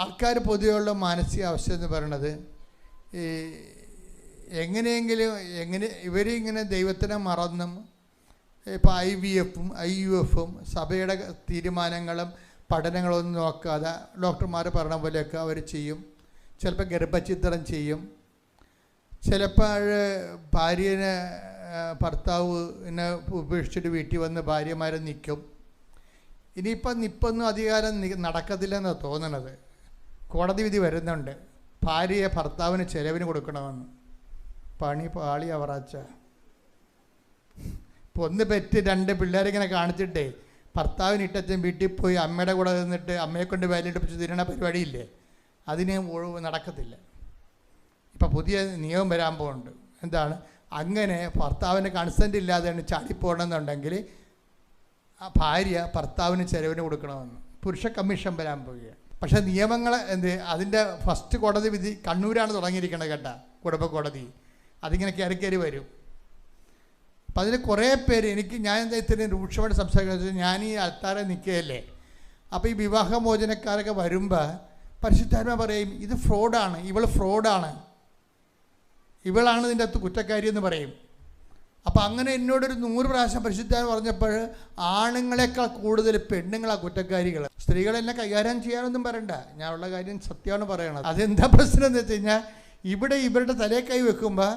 ആൾക്കാർ പൊതുവെയുള്ള മാനസികാവസ്ഥ എന്ന് പറയണത് ഇവരിങ്ങനെ ദൈവത്തിനെ മറന്നും IVF-ഉം IUF-ഉം സഭയുടെ തീരുമാനങ്ങളും പഠനങ്ങളൊന്നും നോക്കാതെ ഡോക്ടർമാർ പറഞ്ഞ പോലെയൊക്കെ അവർ ചെയ്യും. ചിലപ്പോൾ ഗർഭഛിദ്രം ചെയ്യും. ചിലപ്പോൾ ഭർത്താവിനെ ഉപേക്ഷിച്ചിട്ട് വീട്ടിൽ വന്ന് ഭാര്യമാരെ നിൽക്കും. ഇനിയിപ്പം അധികാരം നടക്കത്തില്ലെന്നാണ് തോന്നണത്. കോടതി വിധി വരുന്നുണ്ട്, ഭാര്യയെ ഭർത്താവിന് ചെലവിന് കൊടുക്കണമെന്ന്. പണി പാളി അവറാച്ച. ഇപ്പോൾ 1 പെറ്റ് 2 പിള്ളേരിങ്ങനെ കാണിച്ചിട്ടേ ഭർത്താവിന് ഇട്ടച്ഛൻ വീട്ടിൽ പോയി അമ്മയുടെ കൂടെ നിന്നിട്ട് അമ്മയെ കൊണ്ട് വേലയിട്ട് പിടിച്ച് തിരണ പരിപാടിയില്ലേ, അതിന് നടക്കത്തില്ല. ഇപ്പം പുതിയ നിയമം വരാൻ പോകുന്നുണ്ട്. എന്താണ്? അങ്ങനെ ഭർത്താവിന് കൺസെൻ്റ് ഇല്ലാതെയാണ് ചാടിപ്പോകണമെന്നുണ്ടെങ്കിൽ ആ ഭാര്യ ഭർത്താവിന് ചെലവിന് കൊടുക്കണമെന്ന് പുരുഷ കമ്മീഷൻ വരാൻ പോവുകയാണ്. പക്ഷേ നിയമങ്ങൾ അതിൻ്റെ ഫസ്റ്റ് കോടതി വിധി കണ്ണൂരാണ് തുടങ്ങിയിരിക്കുന്നത് കേട്ടോ, കുടുംബ കോടതി. അതിങ്ങനെ കയറി വരും. അപ്പം അതിൽ കുറേ പേര് ഞാൻ ഇത്രയും രൂക്ഷമായിട്ട് സംസാരിക്കുന്നത്, ഞാൻ ഈ അൾത്താരെ നിൽക്കുകയല്ലേ. അപ്പോൾ ഈ വിവാഹമോചനക്കാരൊക്കെ വരുമ്പോൾ പരിശുദ്ധാത്മാ പറയും, ഇത് ഫ്രോഡാണ്, ഫ്രോഡാണ്, ഇവളാണ് ഇതിൻ്റെ അകത്ത് കുറ്റക്കാരി എന്ന് പറയും. അപ്പം അങ്ങനെ എന്നോടൊരു 100 പ്രാവശ്യം പരിശുദ്ധാത്മാ പറഞ്ഞപ്പോൾ ആണുങ്ങളെക്കാൾ കൂടുതൽ പെണ്ണുങ്ങളാണ് കുറ്റക്കാരികൾ. സ്ത്രീകളെന്നെ കൈകാര്യം ചെയ്യാനൊന്നും പറയണ്ട, ഞാൻ ഉള്ള കാര്യം സത്യമാണ് പറയണത്. അതെന്താ പ്രശ്നം എന്ന് വെച്ച് കഴിഞ്ഞാൽ, ഇവരുടെ തലേ കൈ വെക്കുമ്പോൾ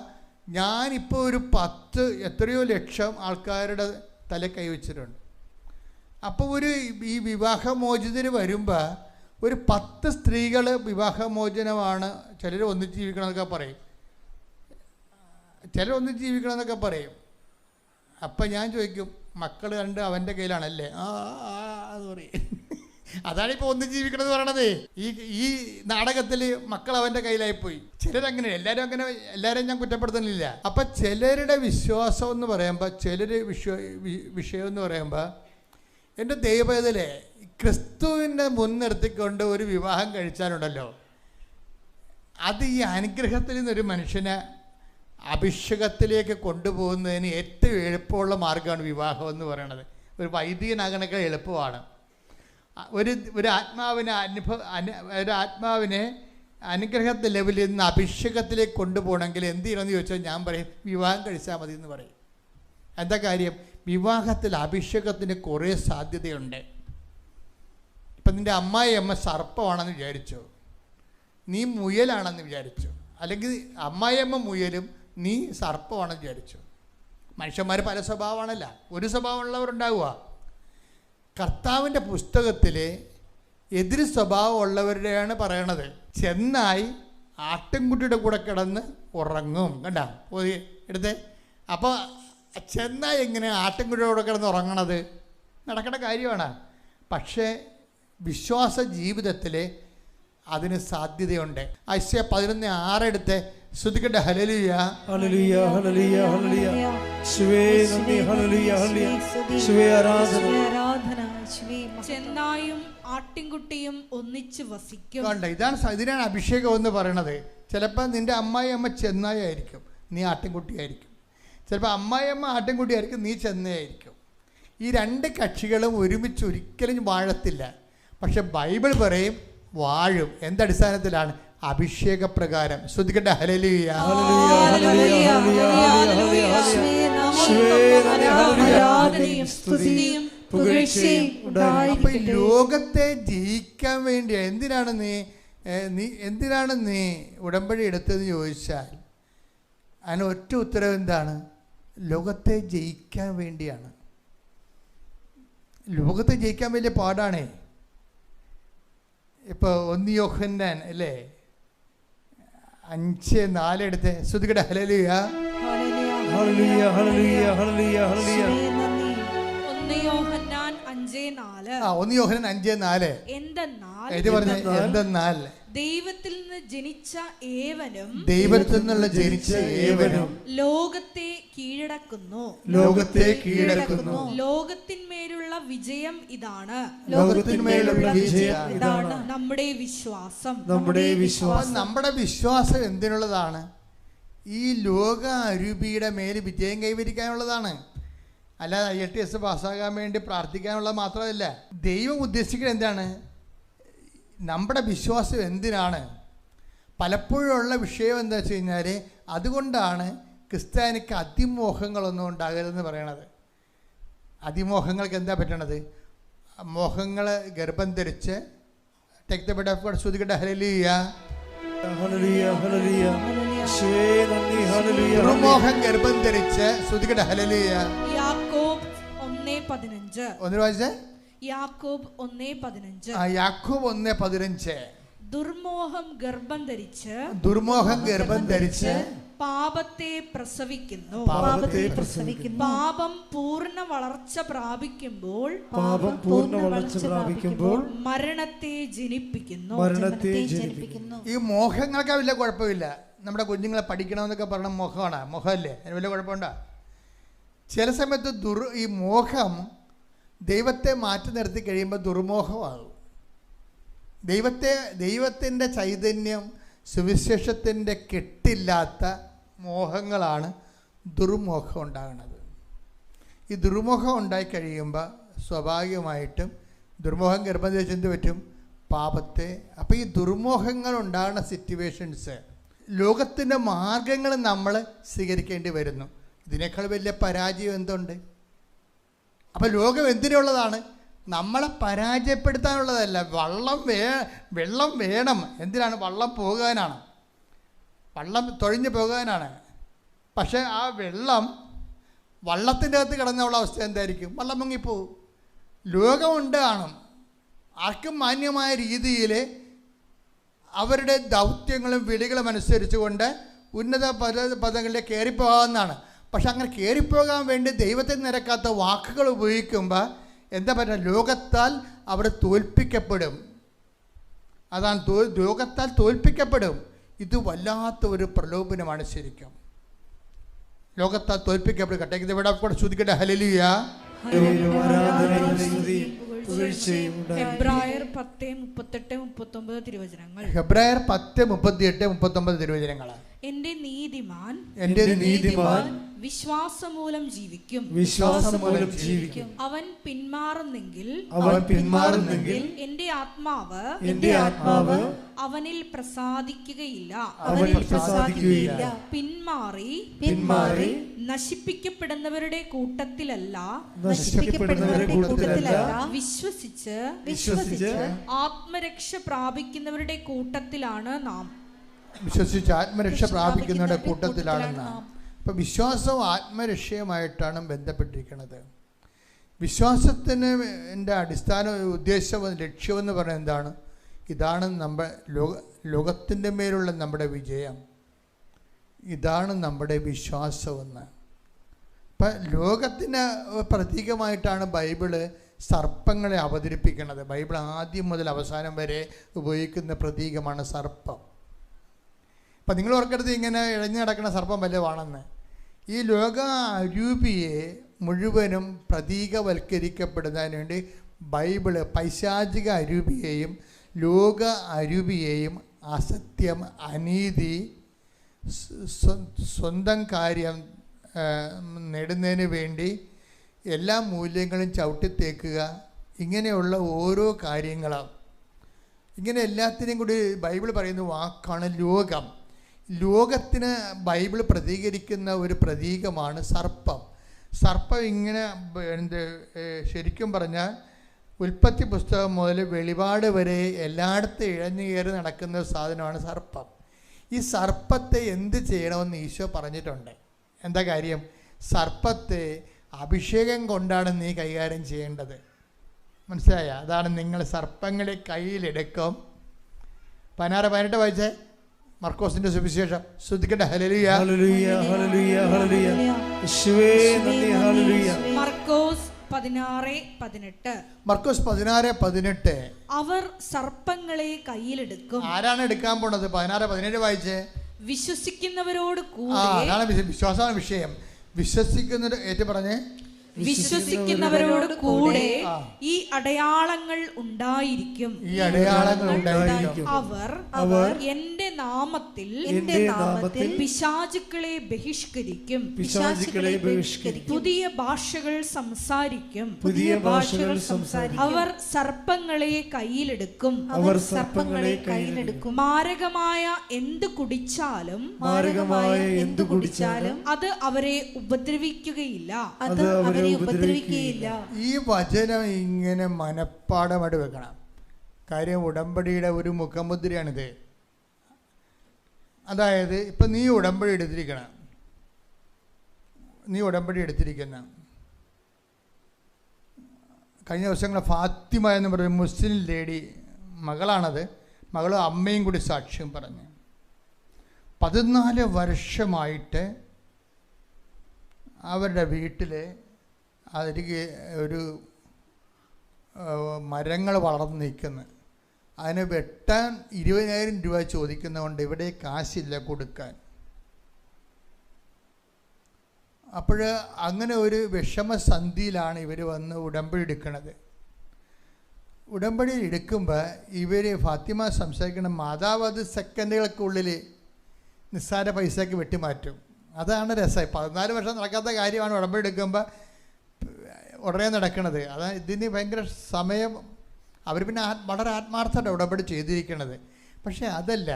ഞാനിപ്പോൾ ഒരു 10 എത്രയോ ലക്ഷം ആൾക്കാരുടെ തലേ കൈ വെച്ചിട്ടുണ്ട്. അപ്പോൾ ഈ വിവാഹമോചിതർ വരുമ്പോൾ ഒരു 10 സ്ത്രീകൾ വിവാഹമോചനമാണ്, ചിലർ ഒന്നിച്ച് ജീവിക്കണമെന്നൊക്കെ പറയും, ചിലരൊന്നിച്ച് ജീവിക്കണമെന്നൊക്കെ പറയും. അപ്പം ഞാൻ ചോദിക്കും, മക്കൾ 2 അവൻ്റെ കയ്യിലാണല്ലേ? അത് പറയും. അതാണിപ്പോൾ ഒന്നിച്ച് ജീവിക്കണമെന്ന് പറയണത്. ഈ നാടകത്തിൽ മക്കൾ അവൻ്റെ കയ്യിലായിപ്പോയി. ചിലരങ്ങനെ, എല്ലാവരും ഞാൻ കുറ്റപ്പെടുത്തുന്നില്ല. അപ്പം ചിലരുടെ വിശ്വാസം എന്ന് പറയുമ്പോൾ, വിഷയം എന്ന് പറയുമ്പോൾ, എൻ്റെ ദൈവത്തിലെ ക്രിസ്തുവിനെ മുൻനിർത്തിക്കൊണ്ട് ഒരു വിവാഹം കഴിച്ചാലുണ്ടല്ലോ, അത് ഈ അനുഗ്രഹത്തിൽ നിന്നൊരു മനുഷ്യനെ അഭിഷേകത്തിലേക്ക് കൊണ്ടുപോകുന്നതിന് ഏറ്റവും എളുപ്പമുള്ള മാർഗ്ഗമാണ് വിവാഹം എന്ന് പറയുന്നത്. ഒരു വൈദികനാകണൊക്കെ എളുപ്പമാണ്. ഒരു ആത്മാവിനെ അനുഗ്രഹത്തെ ലെവലിൽ നിന്ന് അഭിഷേകത്തിലേക്ക് കൊണ്ടുപോകണമെങ്കിൽ എന്ത് ചെയ്യണമെന്ന് ചോദിച്ചാൽ ഞാൻ പറയും, വിവാഹം കഴിച്ചാൽ മതി എന്ന് പറയും. എന്താ കാര്യം? വിവാഹത്തിൽ അഭിഷേകത്തിന് കുറേ സാധ്യതയുണ്ട്. ഇപ്പം നിൻ്റെ അമ്മ സർപ്പമാണെന്ന് വിചാരിച്ചോ, നീ മുയലാണെന്ന് വിചാരിച്ചോ, അല്ലെങ്കിൽ അമ്മായിയമ്മ മുയലും നീ സർപ്പമാണെന്ന് വിചാരിച്ചു. മനുഷ്യന്മാർ പല സ്വഭാവമാണല്ല, ഒരു സ്വഭാവമുള്ളവരുണ്ടാവുക. കർത്താവിൻ്റെ പുസ്തകത്തിൽ എതിര് സ്വഭാവമുള്ളവരുടെയാണ് പറയണത്. ചെന്നായി ആട്ടിൻകുട്ടിയുടെ കൂടെ കിടന്ന് ഉറങ്ങും. കണ്ട എടുത്തേ. അപ്പോൾ ചെന്നായി എങ്ങനെ ആട്ടിൻകുട്ടിയുടെ കൂടെ കിടന്ന് ഉറങ്ങണത്? നടക്കേണ്ട കാര്യമാണ്. പക്ഷേ വിശ്വാസ ജീവിതത്തിൽ അതിന് സാധ്യതയുണ്ട്. ഐസയ 11:6 എടുത്ത് ശ്രുതിക്കട്ടെ. ഹല്ലേലൂയ, ഹല്ലേലൂയ, ഹല്ലേലൂയ, ഹല്ലേലൂയ. യേശുവേ നന്ദി. ഹല്ലേലൂയ ഹല്ലേലൂയ. യേശുവേ ആരാധന. ചെന്നായും ആട്ടിൻകുട്ടിയും ഒന്നിച്ചു വസിക്കും. കണ്ട, ഇതിനാണ് അഭിഷേകം എന്ന് പറയണത്. ചിലപ്പോൾ നിന്റെ അമ്മായിയമ്മ ചെന്നായായിരിക്കും, നീ ആട്ടിൻകുട്ടിയായിരിക്കും. ചിലപ്പോൾ അമ്മായിയമ്മ ആട്ടിൻകുട്ടിയായിരിക്കും, നീ ചെന്നയായിരിക്കും. ഈ രണ്ട് കക്ഷികളും ഒരുമിച്ച് ഒരിക്കലും വാഴത്തില്ല. പക്ഷെ ബൈബിൾ പറയും വാഴും. എന്തടിസ്ഥാനത്തിലാണ്? അഭിഷേകപ്രകാരം. ശ്രദ്ധിക്കട്ടെ. ഹല്ലേലൂയ. അപ്പൊ ഈ ലോകത്തെ ജയിക്കാൻ വേണ്ടി എന്തിനാണ് നീ ഉടമ്പടി എടുത്തതെന്ന് ചോദിച്ചാൽ അതിന് ഒറ്റ ഉത്തരവ് എന്താണ്? ലോകത്തെ ജയിക്കാൻ വേണ്ടിയാണ്. ലോകത്തെ ജയിക്കാൻ വലിയ പാടാണേ. ഇപ്പോൾ 1 യോഹന്നാൻ അല്ലേ 5:4 എടുത്ത് ശ്രദ്ധിക്കട്ടെ. ഹല്ലേലൂയ. ഹല്ലേലൂയ ഹല്ലേലൂയ ഹല്ലേലൂയ ഹല്ലേലൂയ. 1 യോഹന്നാൻ 5:4. 1 യോഹന്നാൻ 5:4. എന്തെന്നാൽ ദൈവത്തിൽ നിന്ന് ജനിച്ച ഏവനും ലോകത്തെ കീഴടക്കുന്നു. ലോകത്തിന്മേലുള്ള വിജയം ഇതാണ്. നമ്മുടെ വിശ്വാസം. നമ്മുടെ വിശ്വാസം എന്തിനുള്ളതാണ്? ഈ ലോക അരൂപിയുടെ മേൽ വിജയം കൈവരിക്കാനുള്ളതാണ്. അല്ലാതെ IELTS പാസ്സാകാൻ വേണ്ടി പ്രാർത്ഥിക്കാനുള്ളത് മാത്രമല്ല. ദൈവം ഉദ്ദേശിക്കുന്നത് എന്താണ്? നമ്മുടെ വിശ്വാസം എന്തിനാണ്? പലപ്പോഴുള്ള വിഷയം എന്താ വെച്ച് കഴിഞ്ഞാൽ, അതുകൊണ്ടാണ് ക്രിസ്ത്യാനിക്ക് അതിമോഹങ്ങളൊന്നും ഉണ്ടാകരുതെന്ന് പറയണത്. അതിമോഹങ്ങൾക്ക് എന്താ പറ്റണത്? മോഹങ്ങൾ ഗർഭം ധരിച്ച് ഹല്ലേലൂയ. ദുർമോഹം ഗർഭം ധരിച്ച് ശ്രുതികട. ഹല്ലേലൂയ. യാക്കോബ് 1:15. ഒന്ന് വായിച്ചേ. യാക്കോബ് 1:15. യാക്കോബ് 1:15. ദുർമോഹം ഗർഭം ധരിച്ച് പാപത്തെ പ്രസവിക്കുന്നു. പാപം പൂർണ്ണ വളർച്ച പ്രാപിക്കുമ്പോൾ മരണത്തെ ജനിപ്പിക്കുന്നു. ഈ മോഹങ്ങൾക്ക് വലിയ കുഴപ്പമില്ല. നമ്മുടെ കുഞ്ഞുങ്ങളെ പഠിക്കണമെന്നൊക്കെ പറഞ്ഞ മോഹമാണ്, മോഹമല്ലേ? അതിന് വലിയ കുഴപ്പമുണ്ടോ? ചില സമയത്ത് ഈ മോഹം ദൈവത്തെ മാറ്റി നിർത്തി കഴിയുമ്പോൾ ദുർമോഹമാകും. ദൈവത്തിൻ്റെ ചൈതന്യം, സുവിശേഷത്തിൻ്റെ കെട്ടില്ലാത്ത മോഹങ്ങളാണ് ദുർമോഹം ഉണ്ടാകുന്നത്. ഈ ദുർമോഹം ഉണ്ടായിക്കഴിയുമ്പോൾ സ്വാഭാവികമായിട്ടും ദുർമോഹം ഗർഭം ധരിച്ച് എന്ത് പറ്റും? പാപത്തെ. അപ്പോൾ ഈ ദുർമോഹങ്ങൾ ഉണ്ടാകുന്ന സിറ്റുവേഷൻസ്, ലോകത്തിൻ്റെ മാർഗങ്ങൾ നമ്മൾ സ്വീകരിക്കേണ്ടി വരുന്നു. ഇതിനേക്കാൾ വലിയ പരാജയം എന്തുണ്ട്? അപ്പോൾ ലോകം എന്തിനുള്ളതാണ്? നമ്മളെ പരാജയപ്പെടുത്താനുള്ളതല്ല. വെള്ളം വേണം. എന്തിനാണ്? വള്ളം പോകാനാണ്, വള്ളം തൊഴിഞ്ഞു പോകാനാണ്. പക്ഷേ ആ വള്ളത്തിൻ്റെ അകത്ത് കിടന്നുള്ള അവസ്ഥ എന്തായിരിക്കും? വള്ളം മുങ്ങിപ്പോവും. ലോകമുണ്ട് കാണും. ആർക്കും മാന്യമായ രീതിയിൽ അവരുടെ ദൗത്യങ്ങളും വിളികളും അനുസരിച്ചുകൊണ്ട് ഉന്നത പദങ്ങളിലേക്ക് കയറിപ്പോകാവുന്നതാണ്. പക്ഷെ അങ്ങനെ കയറിപ്പോകാൻ വേണ്ടി ദൈവത്തെ നിരക്കാത്ത വാക്കുകൾ ഉപയോഗിക്കുമ്പോൾ എന്താ പറയുക? ലോകത്താൽ അവർ തോൽപ്പിക്കപ്പെടും. അതാണ് ലോകത്താൽ തോൽപ്പിക്കപ്പെടും. ഇത് വല്ലാത്ത ഒരു പ്രലോഭനമാണ് ശരിക്കും. ലോകത്താൽ തോൽപ്പിക്കപ്പെടും. കട്ടേക്ക് ഇവിടെ ശ്രുതിക്കട്ടെ. ഹല്ലേലൂയ. ഹെബ്രായർ 10:38-39 തിരുവചനങ്ങൾ. ഹെബ്രായർ 10:38-39 തിരുവചനങ്ങൾ. എന്റെ നീതിമാൻ വിശ്വാസമൂലം ജീവിക്കും. അവൻ പിന്മാറുന്നെങ്കിൽ എന്റെ ആത്മാവ് അവനിൽ പ്രസാദിക്കുകയില്ല. പിന്മാറി നശിപ്പിക്കപ്പെടുന്നവരുടെ കൂട്ടത്തിലല്ല, വിശ്വസിച്ച് ആത്മരക്ഷ പ്രാപിക്കുന്നവരുടെ കൂട്ടത്തിലാണ് നാം. വിശ്വസിച്ച് ആത്മരക്ഷ പ്രാപിക്കുന്നവരുടെ കൂട്ടത്തിലാണ് നാം. അപ്പം വിശ്വാസവും ആത്മരക്ഷയുമായിട്ടാണ് ബന്ധപ്പെട്ടിരിക്കുന്നത്. വിശ്വാസത്തിന് എൻ്റെ അടിസ്ഥാന ഉദ്ദേശം, ലക്ഷ്യമെന്ന് പറയുന്നത് എന്താണ്? ഇതാണ് നമ്മുടെ ലോകത്തിൻ്റെ മേലുള്ള നമ്മുടെ വിജയം. ഇതാണ് നമ്മുടെ വിശ്വാസമെന്ന്. ഇപ്പം ലോകത്തിന് പ്രതീകമായിട്ടാണ് ബൈബിള് സർപ്പങ്ങളെ അവതരിപ്പിക്കുന്നത്. ബൈബിൾ ആദ്യം മുതൽ അവസാനം വരെ ഉപയോഗിക്കുന്ന പ്രതീകമാണ് സർപ്പം. അപ്പം നിങ്ങൾ ഓർക്കരുത് ഇങ്ങനെ ഇഴഞ്ഞു നടക്കുന്ന സർപ്പം വല്ലതുമാണെന്ന്. ഈ ലോക അരൂപിയെ മുഴുവനും പ്രതീകവൽക്കരിക്കപ്പെടുന്നതിന് വേണ്ടി ബൈബിള് പൈശാചിക അരൂപിയെയും ലോക അരൂപിയെയും അസത്യം, അനീതി, സ്വന്തം കാര്യം നേടുന്നതിന് വേണ്ടി എല്ലാ മൂല്യങ്ങളും ചവിട്ടിത്തേക്കുക, ഇങ്ങനെയുള്ള ഓരോ കാര്യങ്ങളും, ഇങ്ങനെ എല്ലാത്തിനെയും കൂടി ബൈബിൾ പറയുന്ന വാക്കാണ് ലോകം. ലോകത്തിന് ബൈബിൾ പ്രതികരിക്കുന്ന ഒരു പ്രതീകമാണ് സർപ്പം. സർപ്പം ഇങ്ങനെ ശരിക്കും പറഞ്ഞാൽ ഉൽപ്പത്തി പുസ്തകം മുതൽ വെളിപാട് വരെ എല്ലായിടത്തും ഇഴഞ്ഞു കയറി നടക്കുന്ന ഒരു സാധനമാണ് സർപ്പം. ഈ സർപ്പത്തെ എന്ത് ചെയ്യണമെന്ന് ഈശോ പറഞ്ഞിട്ടുണ്ട്. എന്താ കാര്യം? സർപ്പത്തെ അഭിഷേകം കൊണ്ടാണ് നീ കൈകാര്യം ചെയ്യേണ്ടത്. മനസ്സിലായ? അതാണ് നിങ്ങൾ സർപ്പങ്ങളെ കയ്യിലെടുക്കും. 16-18 വായിച്ചേ, മർക്കോസിന്റെ സുവിശേഷം. ശ്രദ്ധിക്കട്ടെ. ഹല്ലേലൂയ, ഹല്ലേലൂയ, ഹല്ലേലൂയ, ഹല്ലേലൂയ. യേശുവേ നന്ദി. ഹല്ലേലൂയ. മർക്കോസ് 16:18. മർക്കോസ് 16:18. അവർ സർപ്പങ്ങളെ കയ്യിലെടുക്കും. ആരാണ് എടുക്കാൻ പോണത്? 16-17 വായിച്ചേ. വിശ്വസിക്കുന്നവരോട് കൂടെ. അതാണ് വിശ്വാസമാണ് വിഷയം. വിശ്വസിക്കുന്നവർ ഏറ്റു പറഞ്ഞേ. വിശ്വസിക്കുന്നവരോട് കൂടെ ഈ അടയാളങ്ങൾ ഉണ്ടായിരിക്കും. ഈ അടയാളങ്ങൾ ഉണ്ടായിരിക്കും. അവർ എന്റെ നാമത്തിൽ പിശാചുക്കളെ ബഹിഷ്കരിക്കും. പുതിയ ഭാഷകൾ സംസാരിക്കും. അവർ സർപ്പങ്ങളെ കയ്യിലെടുക്കും. മാരകമായ എന്ത് കുടിച്ചാലും അത് അവരെ ഉപദ്രവിക്കുകയില്ല. ഈ വചനം ഇങ്ങനെ മനപ്പാടമായിട്ട് വെക്കണം. കാര്യം ഉടമ്പടിയുടെ ഒരു മുഖമുദ്രയാണിത്. അതായത് ഇപ്പം നീ ഉടമ്പടി എടുത്തിരിക്കണം. കഴിഞ്ഞ ദിവസങ്ങൾ ഫാത്തിമ എന്ന് പറയുന്ന മുസ്ലിം ലേഡി, മകളാണത്, മകളും അമ്മയും കൂടി സാക്ഷ്യം പറഞ്ഞു. 14 വർഷമായിട്ട് അവരുടെ വീട്ടിൽ അതിലേക്ക് ഒരു മരങ്ങൾ വളർന്ന് നിൽക്കുന്നു. അതിനെ വെട്ടാൻ 20,000 രൂപ ചോദിക്കുന്നതുകൊണ്ട് ഇവിടെ കാശില്ല കൊടുക്കാൻ. അപ്പോൾ അങ്ങനെ ഒരു വിഷമസന്ധിയിലാണ് ഇവർ വന്ന് ഉടമ്പടി എടുക്കുന്നത്. ഉടമ്പടി എടുക്കുമ്പോൾ ഇവർ ഫാത്തിമ സംസാരിക്കുന്ന മാതാവ് അത് സെക്കൻഡുകൾക്കുള്ളിൽ നിസ്സാര പൈസയ്ക്ക് വെട്ടിമാറ്റും. അതാണ് രസം. 14 വർഷം നടക്കാത്ത കാര്യമാണ് ഉടമ്പടി എടുക്കുമ്പോൾ ഉടനെ നടക്കുന്നത്. അതാണ് ഇതിന് ഭയങ്കര സമയം. അവർ പിന്നെ വളരെ ആത്മാർത്ഥമായിട്ട് ഉടമ്പടി ചെയ്തിരിക്കുന്നത്. പക്ഷേ അതല്ല,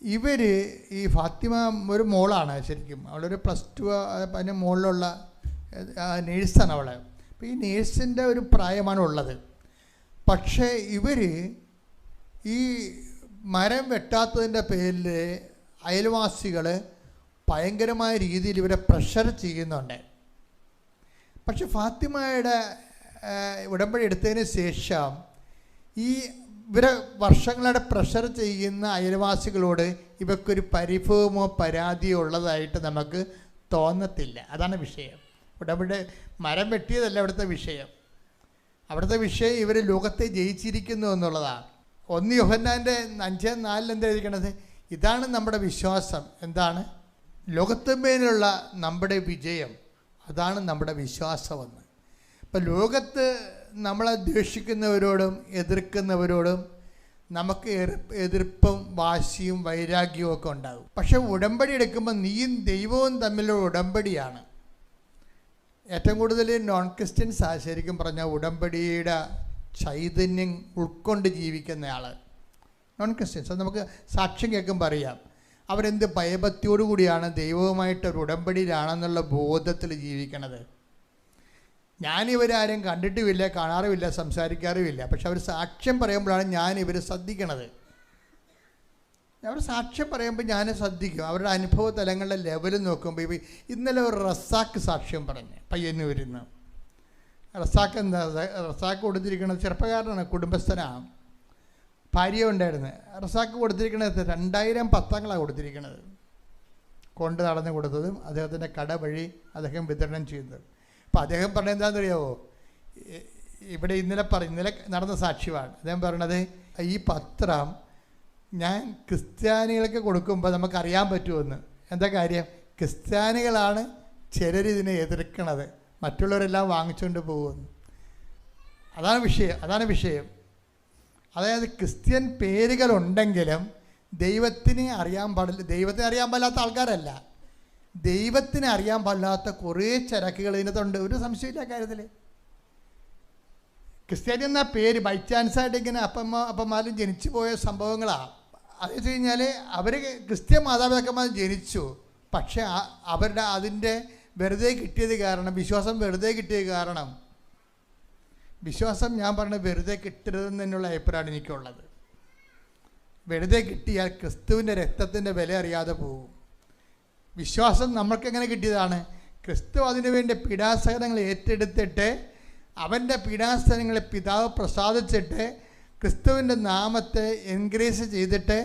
ഇവർ ഈ ഫാത്തിമ ഒരു മോളാണ് ശരിക്കും. അവളൊരു +2 അതിന് മുകളിലുള്ള നേഴ്സാണ് അവൾ. അപ്പോൾ ഈ നേഴ്സിൻ്റെ ഒരു പ്രായമാണ് ഉള്ളത്. പക്ഷേ ഇവർ ഈ മരം വെട്ടാത്തതിൻ്റെ പേരിൽ അയൽവാസികൾ ഭയങ്കരമായ രീതിയിൽ ഇവരെ പ്രഷർ ചെയ്യുന്നുണ്ട്. പക്ഷെ ഫാത്തിമയുടെ ഉടമ്പടി എടുത്തതിന് ശേഷം ഈ ഇവരെ വർഷങ്ങളുടെ പ്രഷർ ചെയ്യുന്ന അയൽവാസികളോട് ഇവക്കൊരു പരിഭവമോ പരാതിയോ ഉള്ളതായിട്ട് നമുക്ക് തോന്നത്തില്ല. അതാണ് വിഷയം. ഉടമ്പടി മരം വെട്ടിയതല്ല അവിടുത്തെ വിഷയം. അവിടുത്തെ വിഷയം ഇവർ ലോകത്തെ ജയിച്ചിരിക്കുന്നു എന്നുള്ളതാണ്. 1 യോഹന്നാൻ്റെ 5:4 എന്താ എഴുതിയിരിക്കണത്? ഇതാണ് നമ്മുടെ വിശ്വാസം. എന്താണ്? ലോകത്തിന്മേലുള്ള നമ്മുടെ വിജയം. അതാണ് നമ്മുടെ വിശ്വാസമെന്ന്. ഇപ്പം ലോകത്ത് നമ്മളെ ദ്വേഷിക്കുന്നവരോടും എതിർക്കുന്നവരോടും നമുക്ക് എതിർപ്പും വാശിയും വൈരാഗ്യവും ഒക്കെ ഉണ്ടാകും. പക്ഷെ ഉടമ്പടി എടുക്കുമ്പോൾ നീയും ദൈവവും തമ്മിലുള്ള ഉടമ്പടിയാണ്. ഏറ്റവും കൂടുതൽ നോൺ ക്രിസ്ത്യൻസ് ശരിക്കും പറഞ്ഞാൽ ഉടമ്പടിയുടെ ചൈതന്യം ഉൾക്കൊണ്ട് ജീവിക്കുന്ന ആൾ നോൺ ക്രിസ്ത്യൻസ്. അത് നമുക്ക് സാക്ഷ്യം കേൾക്കുമ്പോൾ അറിയാം. അവരെന്ത് ഭയഭക്തിയോടു കൂടിയാണ് ദൈവവുമായിട്ടൊരു ഉടമ്പടിയിലാണെന്നുള്ള ബോധത്തിൽ ജീവിക്കണത്. ഞാനിവരാരും കണ്ടിട്ടുമില്ല, കാണാറുമില്ല, സംസാരിക്കാറുമില്ല. പക്ഷെ അവർ സാക്ഷ്യം പറയുമ്പോഴാണ് ഞാനിവർ ശ്രദ്ധിക്കണത്. അവർ സാക്ഷ്യം പറയുമ്പോൾ ഞാൻ ശ്രദ്ധിക്കും. അവരുടെ അനുഭവ തലങ്ങളുടെ ലെവൽ നോക്കുമ്പോൾ ഇന്നലെ ഒരു റസാക്ക് സാക്ഷ്യം പറഞ്ഞു പയ്യന്നൂരിൽ. റസാക്ക് എന്താ? റസാക്ക് കൊടുത്തിരിക്കുന്നത് ചെറുപ്പക്കാരനാണ്, കുടുംബസ്ഥനാണ്, ഭാര്യ ഉണ്ടായിരുന്നു. റസാക്ക് കൊടുത്തിരിക്കുന്നത് 2000 പത്രങ്ങളാണ് കൊടുത്തിരിക്കുന്നത്. കൊണ്ട് നടന്ന് കൊടുത്തതും അദ്ദേഹത്തിൻ്റെ കട വഴി അദ്ദേഹം വിതരണം ചെയ്തത്. അപ്പോൾ അദ്ദേഹം പറഞ്ഞത് എന്താണെന്നറിയാമോ? ഇവിടെ ഇന്നലെ നടന്ന സാക്ഷ്യമാണ്. അദ്ദേഹം പറയണത്, ഈ പത്രം ഞാൻ ക്രിസ്ത്യാനികൾക്ക് കൊടുക്കുമ്പോൾ നമുക്കറിയാൻ പറ്റുമെന്ന്. എന്താ കാര്യം? ക്രിസ്ത്യാനികളാണ് ചിലരിതിനെ എതിർക്കണത്, മറ്റുള്ളവരെല്ലാം വാങ്ങിച്ചുകൊണ്ട് പോകുന്നു. അതാണ് വിഷയം. അതായത് ക്രിസ്ത്യൻ പേരുകളുണ്ടെങ്കിലും ദൈവത്തിനെ അറിയാൻ പാടില്ലാത്ത ആൾക്കാരല്ല, ദൈവത്തിനെ അറിയാൻ പാടില്ലാത്ത കുറേ ചരക്കുകൾ ഇതിനകത്തുണ്ട്. ഒരു സംശയമില്ല കാര്യത്തിൽ. ക്രിസ്ത്യാനി എന്ന പേര് ബൈ ചാൻസായിട്ട് ഇങ്ങനെ അപ്പന്മാരും ജനിച്ചു പോയ സംഭവങ്ങളാണ്. അത് വെച്ച് കഴിഞ്ഞാൽ അവർ ക്രിസ്ത്യൻ മാതാപിതാക്കന്മാർ ജനിച്ചു, പക്ഷേ അവരുടെ അതിൻ്റെ വെറുതെ കിട്ടിയത് കാരണം, വിശ്വാസം വെറുതെ കിട്ടിയത് കാരണം, വിശ്വാസം ഞാൻ പറഞ്ഞത് വെറുതെ കിട്ടരുതെന്ന് തന്നെയുള്ള അഭിപ്രായമാണ് എനിക്കുള്ളത്. വെറുതെ കിട്ടിയാൽ ക്രിസ്തുവിൻ്റെ രക്തത്തിൻ്റെ വില അറിയാതെ പോകും. വിശ്വാസം നമ്മൾക്കെങ്ങനെ കിട്ടിയതാണ്? ക്രിസ്തു അതിനു വേണ്ടി പീഡാസഹനങ്ങൾ ഏറ്റെടുത്തിട്ട് അവൻ്റെ പീഡാസഹനങ്ങളെ പിതാവ് പ്രസാദിച്ചിട്ട് ക്രിസ്തുവിൻ്റെ നാമത്തെ എൻകറേജ് ചെയ്തിട്ട്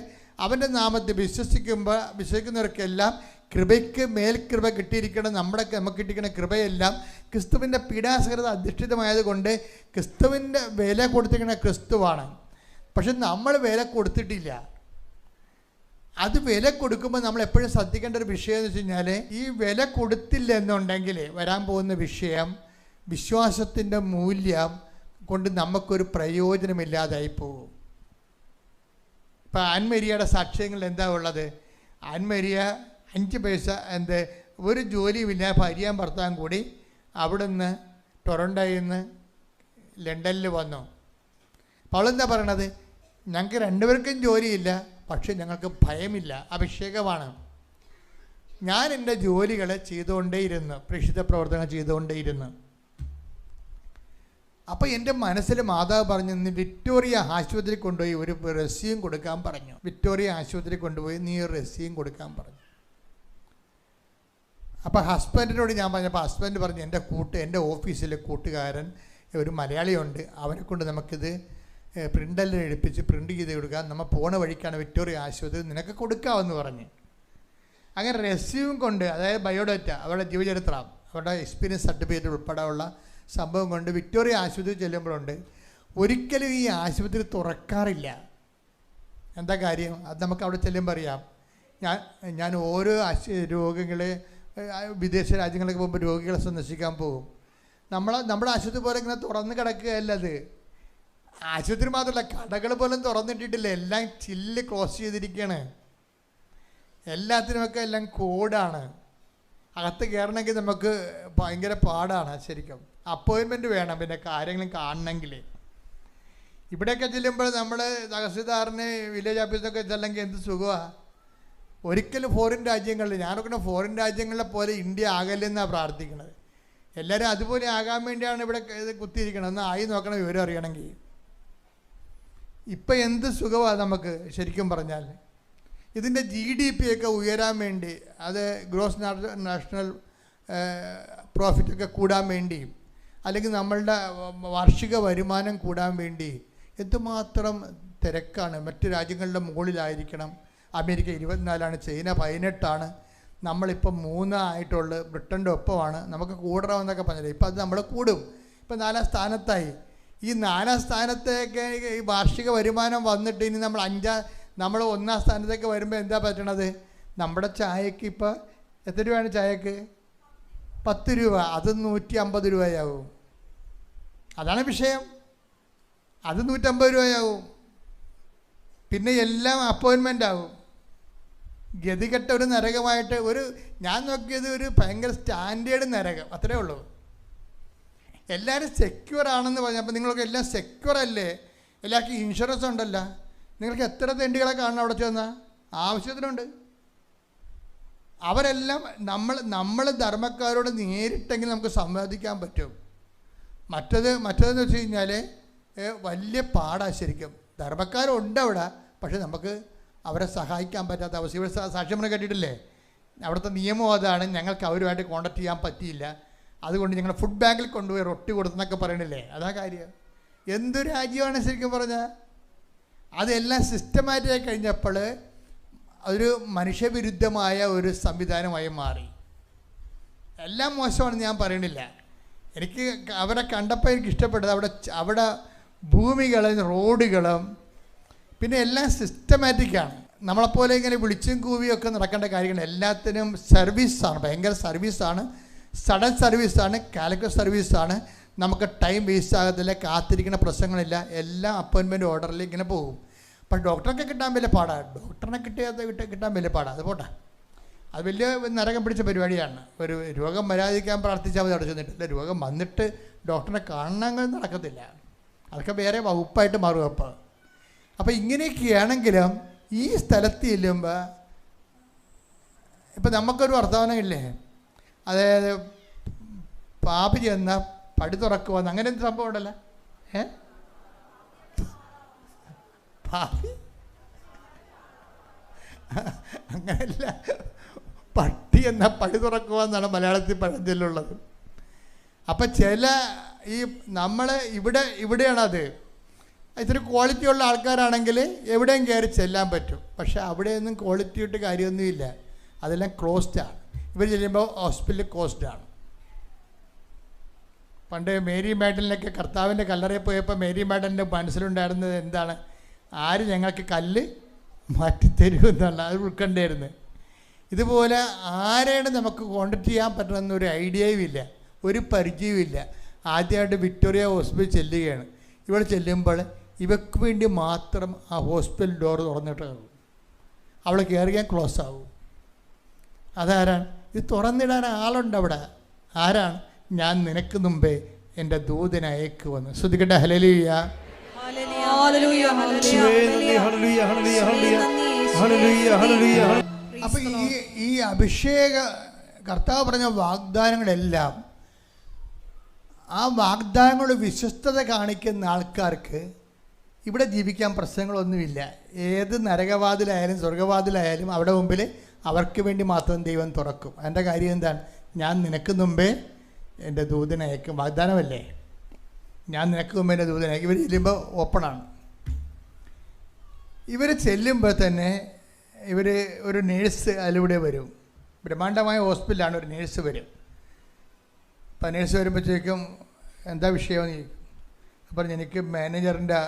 അവൻ്റെ നാമത്തെ വിശ്വസിക്കുന്നവർക്കെല്ലാം കൃപയ്ക്ക് മേൽകൃപ കിട്ടിയിരിക്കണം. നമുക്ക് കിട്ടിയിരിക്കുന്ന കൃപയെല്ലാം ക്രിസ്തുവിൻ്റെ പീഡാസഹനത അധിഷ്ഠിതമായതുകൊണ്ട് ക്രിസ്തുവിൻ്റെ വില കൊടുത്തിരിക്കുന്ന ക്രിസ്തുവാണ്. പക്ഷെ നമ്മൾ വില കൊടുത്തിട്ടില്ല. അത് വില കൊടുക്കുമ്പോൾ നമ്മൾ എപ്പോഴും ശ്രദ്ധിക്കേണ്ട ഒരു വിഷയം എന്ന് വെച്ച് കഴിഞ്ഞാൽ, ഈ വില കൊടുത്തില്ല എന്നുണ്ടെങ്കിൽ വരാൻ പോകുന്ന വിഷയം വിശ്വാസത്തിൻ്റെ മൂല്യം കൊണ്ട് നമുക്കൊരു പ്രയോജനമില്ലാതായി പോകും. ഇപ്പം ആൻമരിയയുടെ സാക്ഷ്യങ്ങൾ എന്താ ഉള്ളത്? ആൻമരിയ 5 പൈസ ഒരു ജോലിയുമില്ല, ഭാര്യയും ഭർത്താവും കൂടി അവിടുന്ന് ടൊറൻറ്റോയിൽ നിന്ന് ലണ്ടനിൽ വന്നു. അപ്പോൾ അവളെന്താ പറയണത്? ഞങ്ങൾക്ക് 2 പേർക്കും ജോലിയില്ല, പക്ഷെ ഞങ്ങൾക്ക് ഭയമില്ല, അഭിഷേകമാണ്. ഞാൻ എൻ്റെ ജോലികൾ ചെയ്തുകൊണ്ടേയിരുന്നു, പ്രേക്ഷിത പ്രവർത്തനങ്ങൾ ചെയ്തുകൊണ്ടേയിരുന്നു. അപ്പോൾ എൻ്റെ മനസ്സിൽ മാതാവ് പറഞ്ഞു, ഇന്ന് വിക്ടോറിയ ആശുപത്രി കൊണ്ടുപോയി ഒരു റെസ്യൂം കൊടുക്കാൻ പറഞ്ഞു. വിക്ടോറിയ ആശുപത്രി കൊണ്ടുപോയി നീ ഒരു റെസ്യൂം കൊടുക്കാൻ പറഞ്ഞു. അപ്പോൾ ഹസ്ബൻഡിനോട് ഞാൻ പറഞ്ഞപ്പോൾ ഹസ്ബൻഡ് പറഞ്ഞു, എൻ്റെ ഓഫീസിലെ കൂട്ടുകാരൻ ഒരു മലയാളിയുണ്ട്, അവനെ കൊണ്ട് നമുക്കിത് പ്രിൻ്റെല്ലാം എടുപ്പിച്ച് പ്രിൻ്റ് ചെയ്ത് കൊടുക്കാം, നമ്മൾ പോണ വഴിക്കാണ് വിക്ടോറിയ ആശുപത്രി, നിനക്ക് കൊടുക്കാമെന്ന് പറഞ്ഞ്. അങ്ങനെ റെസ്യൂം കൊണ്ട്, അതായത് ബയോഡാറ്റ, അവരുടെ ജീവചരിത്രം, അവരുടെ എക്സ്പീരിയൻസ് സർട്ടിഫിക്കറ്റ് ഉൾപ്പെടെയുള്ള സംഭവം കൊണ്ട് വിക്ടോറിയ ആശുപത്രി ചെല്ലുമ്പോഴുണ്ട്. ഒരിക്കലും ഈ ആശുപത്രി തുറക്കാറില്ല. എന്താ കാര്യം? അത് നമുക്ക് അവിടെ ചെല്ലുമ്പോൾ അറിയാം. ഞാൻ ഓരോ രോഗികളെ വിദേശ രാജ്യങ്ങളിലേക്ക് പോകുമ്പോൾ രോഗികളെ സന്ദർശിക്കാൻ പോകും. നമ്മുടെ ആശുപത്രി പോലെ ഇങ്ങനെ തുറന്ന് കിടക്കുകയല്ല. അത് ആശുപത്രി മാത്രമല്ല, കടകൾ പോലും തുറന്നിട്ടിട്ടില്ല, എല്ലാം ചില്ല് ക്ലോസ് ചെയ്തിരിക്കുകയാണ്. എല്ലാത്തിനുമൊക്കെ എല്ലാം കോഡാണ്. അകത്ത് കയറണമെങ്കിൽ നമുക്ക് ഭയങ്കര പാടാണ്. ശരിക്കും അപ്പോയിൻമെൻറ്റ് വേണം, പിന്നെ കാര്യങ്ങളും കാണണമെങ്കിൽ. ഇവിടെയൊക്കെ ചെല്ലുമ്പോൾ നമ്മൾ തഹസിൽദാറിന് വില്ലേജ് ഓഫീസിനൊക്കെ ചെല്ലെങ്കിൽ എന്ത് സുഖമാണ്. ഒരിക്കലും ഫോറിൻ രാജ്യങ്ങളിൽ, ഞാനൊക്കെ ഫോറിൻ രാജ്യങ്ങളിലെ പോലെ ഇന്ത്യ ആകല്ലെന്നാണ് പ്രാർത്ഥിക്കുന്നത്. എല്ലാവരും അതുപോലെ ആകാൻ വേണ്ടിയാണ് ഇവിടെ ഇത് കുത്തിയിരിക്കണം. ഒന്ന് ആയി നോക്കണം വിവരം അറിയണമെങ്കിൽ. ഇപ്പം എന്ത് സുഖമാണ് നമുക്ക് ശരിക്കും പറഞ്ഞാൽ. ഇതിൻ്റെ GDP ഒക്കെ ഉയരാൻ വേണ്ടി, അത് ഗ്രോസ് നാഷണൽ പ്രോഫിറ്റൊക്കെ കൂടാൻ വേണ്ടി, അല്ലെങ്കിൽ നമ്മളുടെ വാർഷിക വരുമാനം കൂടാൻ വേണ്ടി എന്തുമാത്രം തിരക്കാണ്. മറ്റു രാജ്യങ്ങളുടെ മുകളിലായിരിക്കണം. അമേരിക്ക 24, ചൈന 18, നമ്മളിപ്പം 3 ആയിട്ടുള്ളൂ. ബ്രിട്ടൻ്റെ ഒപ്പമാണ്. നമുക്ക് കൂടണമെന്നൊക്കെ പറഞ്ഞില്ല. ഇപ്പം അത് നമ്മൾ കൂടും. ഇപ്പം 4ാം സ്ഥാനത്തായി. ഈ 4ാം സ്ഥാനത്തേക്ക് ഈ വാർഷിക വരുമാനം വന്നിട്ട് ഇനി നമ്മൾ 1ാം സ്ഥാനത്തേക്ക് വരുമ്പോൾ എന്താ പറ്റണത്? നമ്മുടെ ചായക്ക് ഇപ്പോൾ എത്ര രൂപയാണ് ചായക്ക്? 10 രൂപ. അത് 150 രൂപയാവും. അതാണ് വിഷയം. അത് 150 രൂപയാവും. പിന്നെ എല്ലാം അപ്പോയിൻമെൻ്റ് ആവും. ഗതികെട്ട ഒരു നരകമായിട്ട് ഞാൻ നോക്കിയത് ഒരു ഭയങ്കര സ്റ്റാൻഡേർഡ് നരകം, അത്രേ ഉള്ളൂ. എല്ലാവരും സെക്യൂർ ആണെന്ന് പറഞ്ഞപ്പോൾ നിങ്ങളൊക്കെ എല്ലാം സെക്യൂർ അല്ലേ? എല്ലാവർക്കും ഇൻഷുറൻസ് ഉണ്ടല്ലോ. നിങ്ങൾക്ക് എത്ര തെണ്ടികളെ കാണണം അവിടെ ചെന്നാൽ? ആവശ്യത്തിനുണ്ട്. അവരെല്ലാം നമ്മൾ ധർമ്മക്കാരോട് നേരിട്ടെങ്കിൽ നമുക്ക് സംവാദിക്കാൻ പറ്റും. മറ്റതെന്ന് വെച്ച് കഴിഞ്ഞാൽ വലിയ പാടാണ് ശരിക്കും. ധർമ്മക്കാരുണ്ട് അവിടെ, പക്ഷെ നമുക്ക് അവരെ സഹായിക്കാൻ പറ്റാത്ത അവസ്ഥ. ഇവിടെ സാക്ഷ്യം കേട്ടിട്ടില്ലേ? അവിടുത്തെ നിയമം അതാണ്, ഞങ്ങൾക്ക് അവരുമായിട്ട് കോൺടാക്ട് ചെയ്യാൻ പറ്റിയില്ല, അതുകൊണ്ട് ഞങ്ങൾ ഫുഡ് ബാങ്കിൽ കൊണ്ടുപോയി റൊട്ടി കൊടുത്തെന്നൊക്കെ പറയണില്ലേ? അതാ കാര്യം. എന്തു രാജ്യമാണ് ശരിക്കും പറഞ്ഞാൽ. അതെല്ലാം സിസ്റ്റമാറ്റിക്കായി കഴിഞ്ഞപ്പോൾ അതൊരു മനുഷ്യവിരുദ്ധമായ ഒരു സംവിധാനമായി മാറി. എല്ലാം മോശമാണെന്ന് ഞാൻ പറയണില്ല. എനിക്ക് അവരെ കണ്ടപ്പോൾ എനിക്ക് ഇഷ്ടപ്പെട്ടത് അവിടെ ഭൂമികളും റോഡുകളും പിന്നെ എല്ലാം സിസ്റ്റമാറ്റിക്കാണ്. നമ്മളെപ്പോലെ ഇങ്ങനെ വിളിച്ചും കൂവിയൊക്കെ നടക്കേണ്ട കാര്യങ്ങൾ. എല്ലാത്തിനും സർവീസാണ്, ഭയങ്കര സർവീസാണ്, സഡൻ സർവീസാണ്, കാലിക്കറ്റ് സർവീസാണ്. നമുക്ക് ടൈം വേസ്റ്റ് ആകത്തില്ല, കാത്തിരിക്കുന്ന പ്രശ്നങ്ങളില്ല, എല്ലാം അപ്പോയിൻമെൻറ്റ് ഓർഡറിൽ ഇങ്ങനെ പോകും. പക്ഷേ ഡോക്ടറൊക്കെ കിട്ടാൻ വലിയ പാടാണ്, ഡോക്ടറിനെ കിട്ടാൻ വലിയ പാടാണ്. അത് പോട്ടെ, അത് വലിയ നരകം പിടിച്ച പരിപാടിയാണ്. ഒരു രോഗം വരാതിരിക്കാൻ പ്രാർത്ഥിച്ചാൽ മതി അവിടെ ചെന്നിട്ടില്ല. രോഗം വന്നിട്ട് ഡോക്ടറിനെ കാണാൻ നടക്കത്തില്ല, അതൊക്കെ വേറെ വകുപ്പായിട്ട് മാറും. അപ്പോൾ ഇങ്ങനെയൊക്കെയാണെങ്കിലും ഈ സ്ഥലത്ത് ചെല്ലുമ്പോൾ ഇപ്പം നമുക്കൊരു വർത്തമാനമില്ലേ, അതായത് പാപി ചെന്ന പടി തുറക്കുവാന്ന്, അങ്ങനെ എന്ത് സംഭവം ഉണ്ടല്ലോ, പാപി അങ്ങനെയല്ല, പട്ടി എന്ന പടി തുറക്കുവാന്നാണ് മലയാളത്തിൽ പഴഞ്ചൊല്ലുള്ളത്. അപ്പം ചില ഈ നമ്മൾ ഇവിടെയാണത്. ഇത്തിരി ക്വാളിറ്റി ഉള്ള ആൾക്കാരാണെങ്കിൽ എവിടെയും കയറി ചെല്ലാൻ പറ്റും. പക്ഷേ അവിടെയൊന്നും ക്വാളിറ്റി ഇട്ട് കാര്യമൊന്നുമില്ല, അതെല്ലാം ക്ലോസ്ഡാണ്. ഇവർ ചെല്ലുമ്പോൾ ഹോസ്പിറ്റലിൽ ക്ലോസ്ഡാണ്. പണ്ട് മേരി മാഡലിനൊക്കെ കർത്താവിൻ്റെ കല്ലറയിൽ പോയപ്പോൾ മേരി മാഡലിൻ്റെ മനസ്സിലുണ്ടായിരുന്നത് എന്താണ്? ആര് ഞങ്ങൾക്ക് കല്ല് മാറ്റിത്തരുമെന്നുള്ള അത് ഉൾക്കണ്ടായിരുന്നു. ഇതുപോലെ ആരെയാണ് നമുക്ക് കോൺടാക്ട് ചെയ്യാൻ പറ്റുന്നൊരു ഐഡിയയും ഇല്ല, ഒരു പരിചയവും ഇല്ല. ആദ്യമായിട്ട് വിക്ടോറിയ ഹോസ്പിറ്റൽ ചെല്ലുകയാണ്. ഇവിടെ ചെല്ലുമ്പോൾ ഇവർക്ക് വേണ്ടി മാത്രം ആ ഹോസ്പിറ്റൽ ഡോർ തുറന്നിട്ടാകും, അവൾ കയറിയാൽ ക്ലോസ് ആകും. അതാരാണ്? ഇത് തുറന്നിടാൻ ആളുണ്ട് അവിടെ. ആരാണ്? ഞാൻ നിനക്ക് മുമ്പേ എൻ്റെ ദൂതനെ അയക്കുമെന്ന്. ശ്രദ്ധിക്കട്ടെ. ഹല്ലേലൂയ. അപ്പം ഈ അഭിഷേക കർത്താവ് പറഞ്ഞ വാഗ്ദാനങ്ങളെല്ലാം, ആ വാഗ്ദാനങ്ങളോട് വിശ്വസ്തത കാണിക്കുന്ന ആൾക്കാർക്ക് ഇവിടെ ജീവിക്കാൻ പ്രശ്നങ്ങളൊന്നുമില്ല. ഏത് നരകവാതിലായാലും സ്വർഗവാതിലായാലും അവിടെ മുമ്പിൽ അവർക്ക് വേണ്ടി മാത്രം ദൈവം തുറക്കും. അതിൻ്റെ കാര്യം എന്താണ്? ഞാൻ നിനക്ക് മുമ്പേ എൻ്റെ ദൂതനെ അയക്കും. വാഗ്ദാനമല്ലേ, ഞാൻ നിനക്ക് മുമ്പേ എൻ്റെ ദൂതനെ അയക്കും. ഇവർ ചെല്ലുമ്പോൾ ഓപ്പണാണ്. ഇവർ ചെല്ലുമ്പോൾ തന്നെ ഒരു നേഴ്സ് അതിലൂടെ വരും. ബ്രഹ്മാണ്ഡമായ ഹോസ്പിറ്റലാണ്, ഒരു നേഴ്സ് വരും. അപ്പം നേഴ്സ് വരുമ്പോഴത്തേക്കും എന്താ വിഷയമെന്ന് ചോദിക്കും. അപ്പം എനിക്ക് മാനേജറിൻ്റെ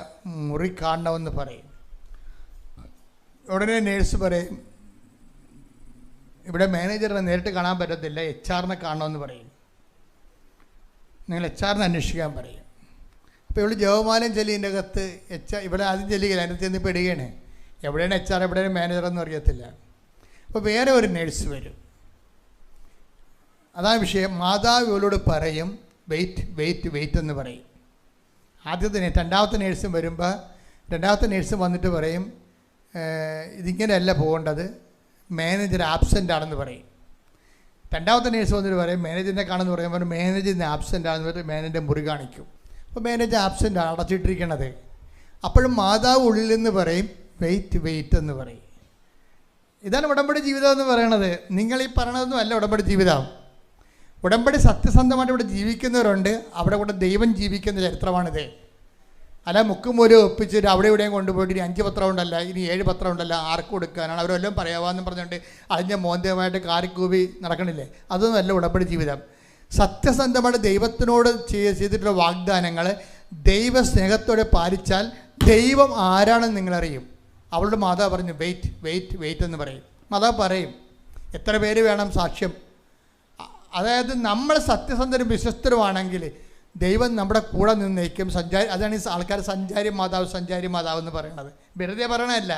മുറി കാണണമെന്ന് പറയും. ഉടനെ നേഴ്സ് പറയും, ഇവിടെ മാനേജറിനെ നേരിട്ട് കാണാൻ പറ്റത്തില്ല, HR-നെ കാണണമെന്ന് പറയും. നിങ്ങൾ HR-നെ അന്വേഷിക്കാൻ പറയും. അപ്പോൾ ഇവൾ ജവമാലം ചെല്ലിൻ്റെ അകത്ത് ഇവിടെ ആദ്യം ചെല്ലുകയില്ല, അതിനകത്ത് ചെന്ന് പെടുകയാണ്. എവിടെയാണ് HR, എവിടെയാണ് മാനേജറെന്ന് അറിയത്തില്ല. അപ്പോൾ വേറെ ഒരു നേഴ്സ് വരും. അതാണ് വിഷയം. മാതാവ് ഇവളോട് പറയും വെയിറ്റ് വെയിറ്റ് വെയിറ്റ് എന്ന് പറയും. രണ്ടാമത്തെ നേഴ്സും വരുമ്പോൾ രണ്ടാമത്തെ നേഴ്സും വന്നിട്ട് പറയും ഇതിങ്ങനെയല്ല പോകേണ്ടത്, മാനേജർ ആബ്സെൻ്റ് ആണെന്ന് പറയും. രണ്ടാമത്തെ നേഴ്സ് വന്നിട്ട് പറയും മാനേജറിനെ കാണുമെന്ന് പറയുമ്പോൾ മാനേജറിന് ആബ്സെൻ്റ് ആണെന്ന് പറഞ്ഞിട്ട് മാനേജറിൻ്റെ മുറി കാണിക്കും. അപ്പോൾ മാനേജർ ആബ്സെൻ്റ് ആണ്, അടച്ചിട്ടിരിക്കണത്. അപ്പോഴും മാതാവ് ഉള്ളിൽ നിന്ന് പറയും വെയിറ്റ് വെയിറ്റ് എന്ന് പറയും. ഇതാണ് ഉടമ്പടി ജീവിതം എന്ന് പറയണത്. നിങ്ങൾ ഈ പറയണതൊന്നും അല്ല ഉടമ്പടി ജീവിതം. ഉടമ്പടി സത്യസന്ധമായിട്ട് ഇവിടെ ജീവിക്കുന്നവരുണ്ട്, അവിടെ കൂടെ ദൈവം ജീവിക്കുന്ന ചരിത്രമാണിത്. അല്ല മുക്കുമൂലം ഒപ്പിച്ചിട്ട് അവിടെ ഇവിടെയും കൊണ്ടുപോയിട്ട് ഇനി 5 പത്രം ഉണ്ടല്ല, ഇനി 7 പത്രം ഉണ്ടല്ല, ആർക്ക് കൊടുക്കാനാണ്, അവരെല്ലാം പറയാവാന്നും പറഞ്ഞുകൊണ്ട് അതിൻ്റെ മോന്തമായിട്ട് കാറിക്കൂവി നടക്കണില്ലേ? അതൊന്നും അല്ല ഉടമ്പടി ജീവിതം. സത്യസന്ധമായിട്ട് ദൈവത്തിനോട് ചെയ്തിട്ടുള്ള വാഗ്ദാനങ്ങൾ ദൈവ സ്നേഹത്തോടെ പാലിച്ചാൽ ദൈവം ആരാണെന്ന് നിങ്ങളറിയും. അവളുടെ മാതാവ് പറഞ്ഞു വെയിറ്റ് വെയിറ്റ് വെയിറ്റ് എന്ന് പറയും. മാതാവ് പറയും എത്ര പേര് വേണം സാക്ഷ്യം. അതായത് നമ്മൾ സത്യസന്ധരും വിശ്വസ്തരുമാണെങ്കിൽ ദൈവം നമ്മുടെ കൂടെ നിന്ന് നയിക്കും. അതാണ് ഈ ആൾക്കാർ സഞ്ചാരി മാതാവ് എന്ന് പറയുന്നത്. വെറുതെ പറയണമല്ല,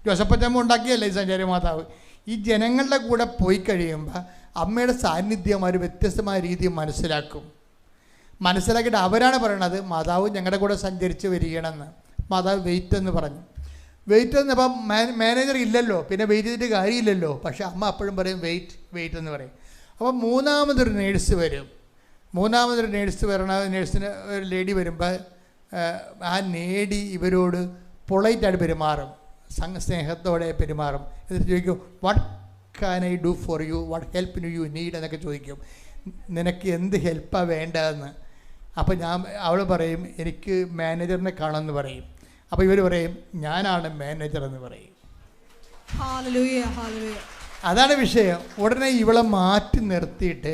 ജോസഫച്ചമ്മ ഉണ്ടാക്കിയല്ല ഈ സഞ്ചാരി മാതാവ്. ഈ ജനങ്ങളുടെ കൂടെ പോയി കഴിയുമ്പോൾ അമ്മയുടെ സാന്നിധ്യം ഒരു വ്യത്യസ്തമായ രീതിയിൽ മനസ്സിലാക്കിയിട്ട് അവരാണ് പറയണത് മാതാവ് ഞങ്ങളുടെ കൂടെ സഞ്ചരിച്ച് വരികയാണെന്ന്. മാതാവ് വെയിറ്റ് എന്ന് പറഞ്ഞു. വെയിറ്റ് എന്ന് ഇപ്പം മാനേജർ ഇല്ലല്ലോ, പിന്നെ വെയിറ്റ് ചെയ്തിട്ട് കാര്യമില്ലല്ലോ. പക്ഷേ അമ്മ അപ്പോഴും പറയും വെയിറ്റ് വെയിറ്റ് എന്ന് പറയും. അപ്പം മൂന്നാമതൊരു നേഴ്സ് വരും. നേഴ്സിന് ഒരു ലേഡി വരുമ്പോൾ ആ ലേഡി ഇവരോട് പൊളൈറ്റായിട്ട് പെരുമാറും, സ്നേഹത്തോടെ പെരുമാറും. എന്നിട്ട് ചോദിക്കും what can I do for you, what help you need എന്നൊക്കെ ചോദിക്കും. നിനക്ക് എന്ത് ഹെൽപ്പാണ് വേണ്ടതെന്ന്. അപ്പോൾ അവൾ പറയും എനിക്ക് മാനേജറിനെ കാണുമെന്ന് പറയും. അപ്പോൾ ഇവർ പറയും ഞാനാണ് മാനേജർ എന്ന് പറയും. അതാണ് വിഷയം. ഉടനെ ഇവളെ മാറ്റി നിർത്തിയിട്ട്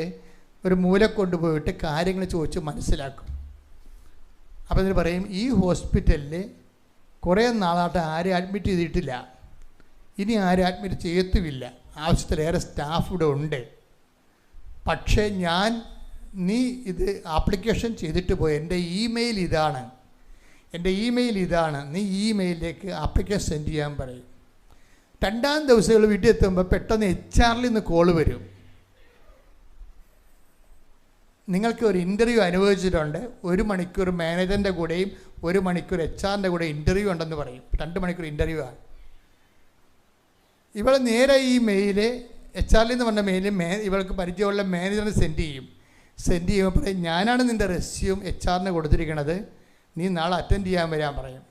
ഒരു മൂല കൊണ്ടുപോയിട്ട് കാര്യങ്ങൾ ചോദിച്ച് മനസ്സിലാക്കും. അപ്പോൾ ഇതിന് പറയും ഈ ഹോസ്പിറ്റലിൽ കുറേ നാളായിട്ട് ആരെയും അഡ്മിറ്റ് ചെയ്തിട്ടില്ല, ഇനി ആരും അഡ്മിറ്റ് ചെയ്യത്തുമില്ല. ആവശ്യത്തിലേറെ സ്റ്റാഫ് ഇവിടെ ഉണ്ട്. പക്ഷേ നീ ഇത് ആപ്ലിക്കേഷൻ ചെയ്തിട്ട് പോയി, എൻ്റെ ഇമെയിൽ ഇതാണ്, നീ ഇമെയിലിലേക്ക് ആപ്ലിക്കേഷൻ സെൻഡ് ചെയ്യാൻ പറയും. 2-ാം ദിവസം വീട്ടിൽ എത്തുമ്പോൾ പെട്ടെന്ന് HR നിന്ന് കോള് വരും. നിങ്ങൾക്ക് ഒരു ഇൻ്റർവ്യൂ അനുവദിച്ചിട്ടുണ്ട്, 1 മണിക്കൂർ മാനേജറിൻ്റെ കൂടെയും 1 മണിക്കൂർ HR-ൻ്റെ കൂടെ ഇൻ്റർവ്യൂ ഉണ്ടെന്ന് പറയും. 2 മണിക്കൂർ ഇൻ്റർവ്യൂ ആണ്. ഇവൾ നേരെ ഈ മെയില് HR എന്ന് പറഞ്ഞ മെയില് ഇവൾക്ക് പരിചയമുള്ള മാനേജറിന് സെൻഡ് ചെയ്യുമ്പോൾ പറയും, ഞാനാണ് നിൻ്റെ റെസ്യൂം HR-ന് കൊടുത്തിരിക്കണത്, നീ നാളെ അറ്റൻഡ് ചെയ്യാൻ വരാൻ പറയും.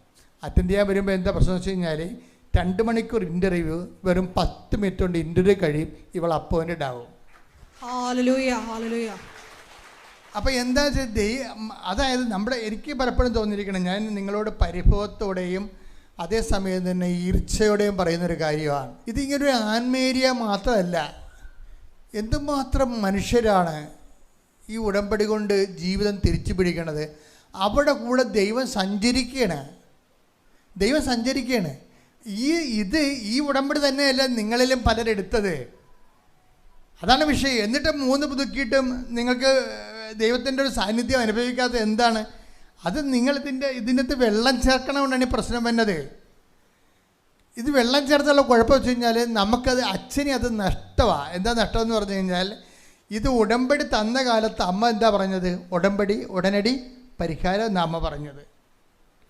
അറ്റൻഡ് ചെയ്യാൻ വരുമ്പോൾ എന്താ പ്രശ്നം വെച്ച് കഴിഞ്ഞാൽ 2 മണിക്കൂർ ഇൻ്റർവ്യൂ വെറും 10 മിനിറ്റ് കൊണ്ട് ഇൻ്റർവ്യൂ കഴിയും, ഇവൾ അപ്പോയിൻറ്റഡ് ആവും. അപ്പോൾ എന്താ വെച്ചാൽ അതായത് എനിക്ക് പലപ്പോഴും തോന്നിയിരിക്കണം, ഞാൻ നിങ്ങളോട് പരിഭവത്തോടെയും അതേസമയം തന്നെ ഈർച്ചയോടെയും പറയുന്നൊരു കാര്യമാണ്. ഇതിങ്ങനൊരു ആൻമേരിയ മാത്രമല്ല, എന്തുമാത്രം മനുഷ്യരാണ് ഈ ഉടമ്പടി കൊണ്ട് ജീവിതം തിരിച്ചു പിടിക്കണത്. അവിടെ കൂടെ ദൈവം സഞ്ചരിക്കുകയാണ്. ഈ ഉടമ്പടി തന്നെയല്ല നിങ്ങളിലും പലരെടുത്തത്. അതാണ് വിഷയം. എന്നിട്ട് 3 പുതുക്കിയിട്ടും നിങ്ങൾക്ക് ദൈവത്തിൻ്റെ ഒരു സാന്നിധ്യം അനുഭവിക്കാത്ത എന്താണ്? അത് ഇതിനകത്ത് വെള്ളം ചേർക്കണമുണ്ടാണ് ഈ പ്രശ്നം വന്നത്. ഇത് വെള്ളം ചേർത്തുള്ള കുഴപ്പം വെച്ച് കഴിഞ്ഞാൽ നമുക്കത് അച്ഛനെ അത് നഷ്ടമാണ്. എന്താ നഷ്ടം എന്ന് പറഞ്ഞു കഴിഞ്ഞാൽ, ഇത് ഉടമ്പടി തന്ന കാലത്ത് അമ്മ എന്താ പറഞ്ഞത്? ഉടമ്പടി ഉടനടി പരിഹാരം എന്നാണ് അമ്മ പറഞ്ഞത്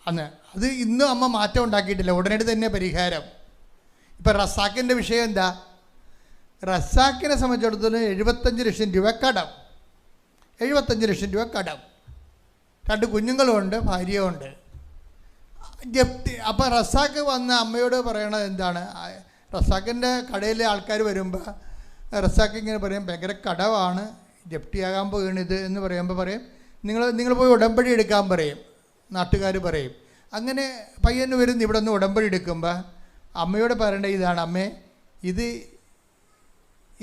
അന്ന്. അത് ഇന്നും അമ്മ മാറ്റം ഉണ്ടാക്കിയിട്ടില്ല, ഉടനടി തന്നെ പരിഹാരം. ഇപ്പം റസാക്കിൻ്റെ വിഷയം എന്താ? റസാക്കിനെ സംബന്ധിച്ചിടത്തോളം 75 ലക്ഷം രൂപ കടം. 75 ലക്ഷം രൂപ കടം. 2 കുഞ്ഞുങ്ങളുമുണ്ട്, ഭാര്യയുമുണ്ട്. ജപ്തി. അപ്പോൾ റസാക്ക് വന്ന അമ്മയോട് പറയണത് എന്താണ്? റസാക്കിൻ്റെ കടയിലെ ആൾക്കാർ വരുമ്പോൾ റസാക്ക് ഇങ്ങനെ പറയും, ഭയങ്കര കടമാണ്, ജപ്തിയാകാൻ പോകണിത് എന്ന് പറയുമ്പോൾ പറയും, നിങ്ങൾ പോയി ഉടമ്പടി എടുക്കാൻ പറയും, നാട്ടുകാർ പറയും. അങ്ങനെ പയ്യന് വരുന്ന ഇവിടെ നിന്ന് ഉടമ്പടി എടുക്കുമ്പോൾ അമ്മയോട് പറയേണ്ടത് ഇതാണ്, അമ്മേ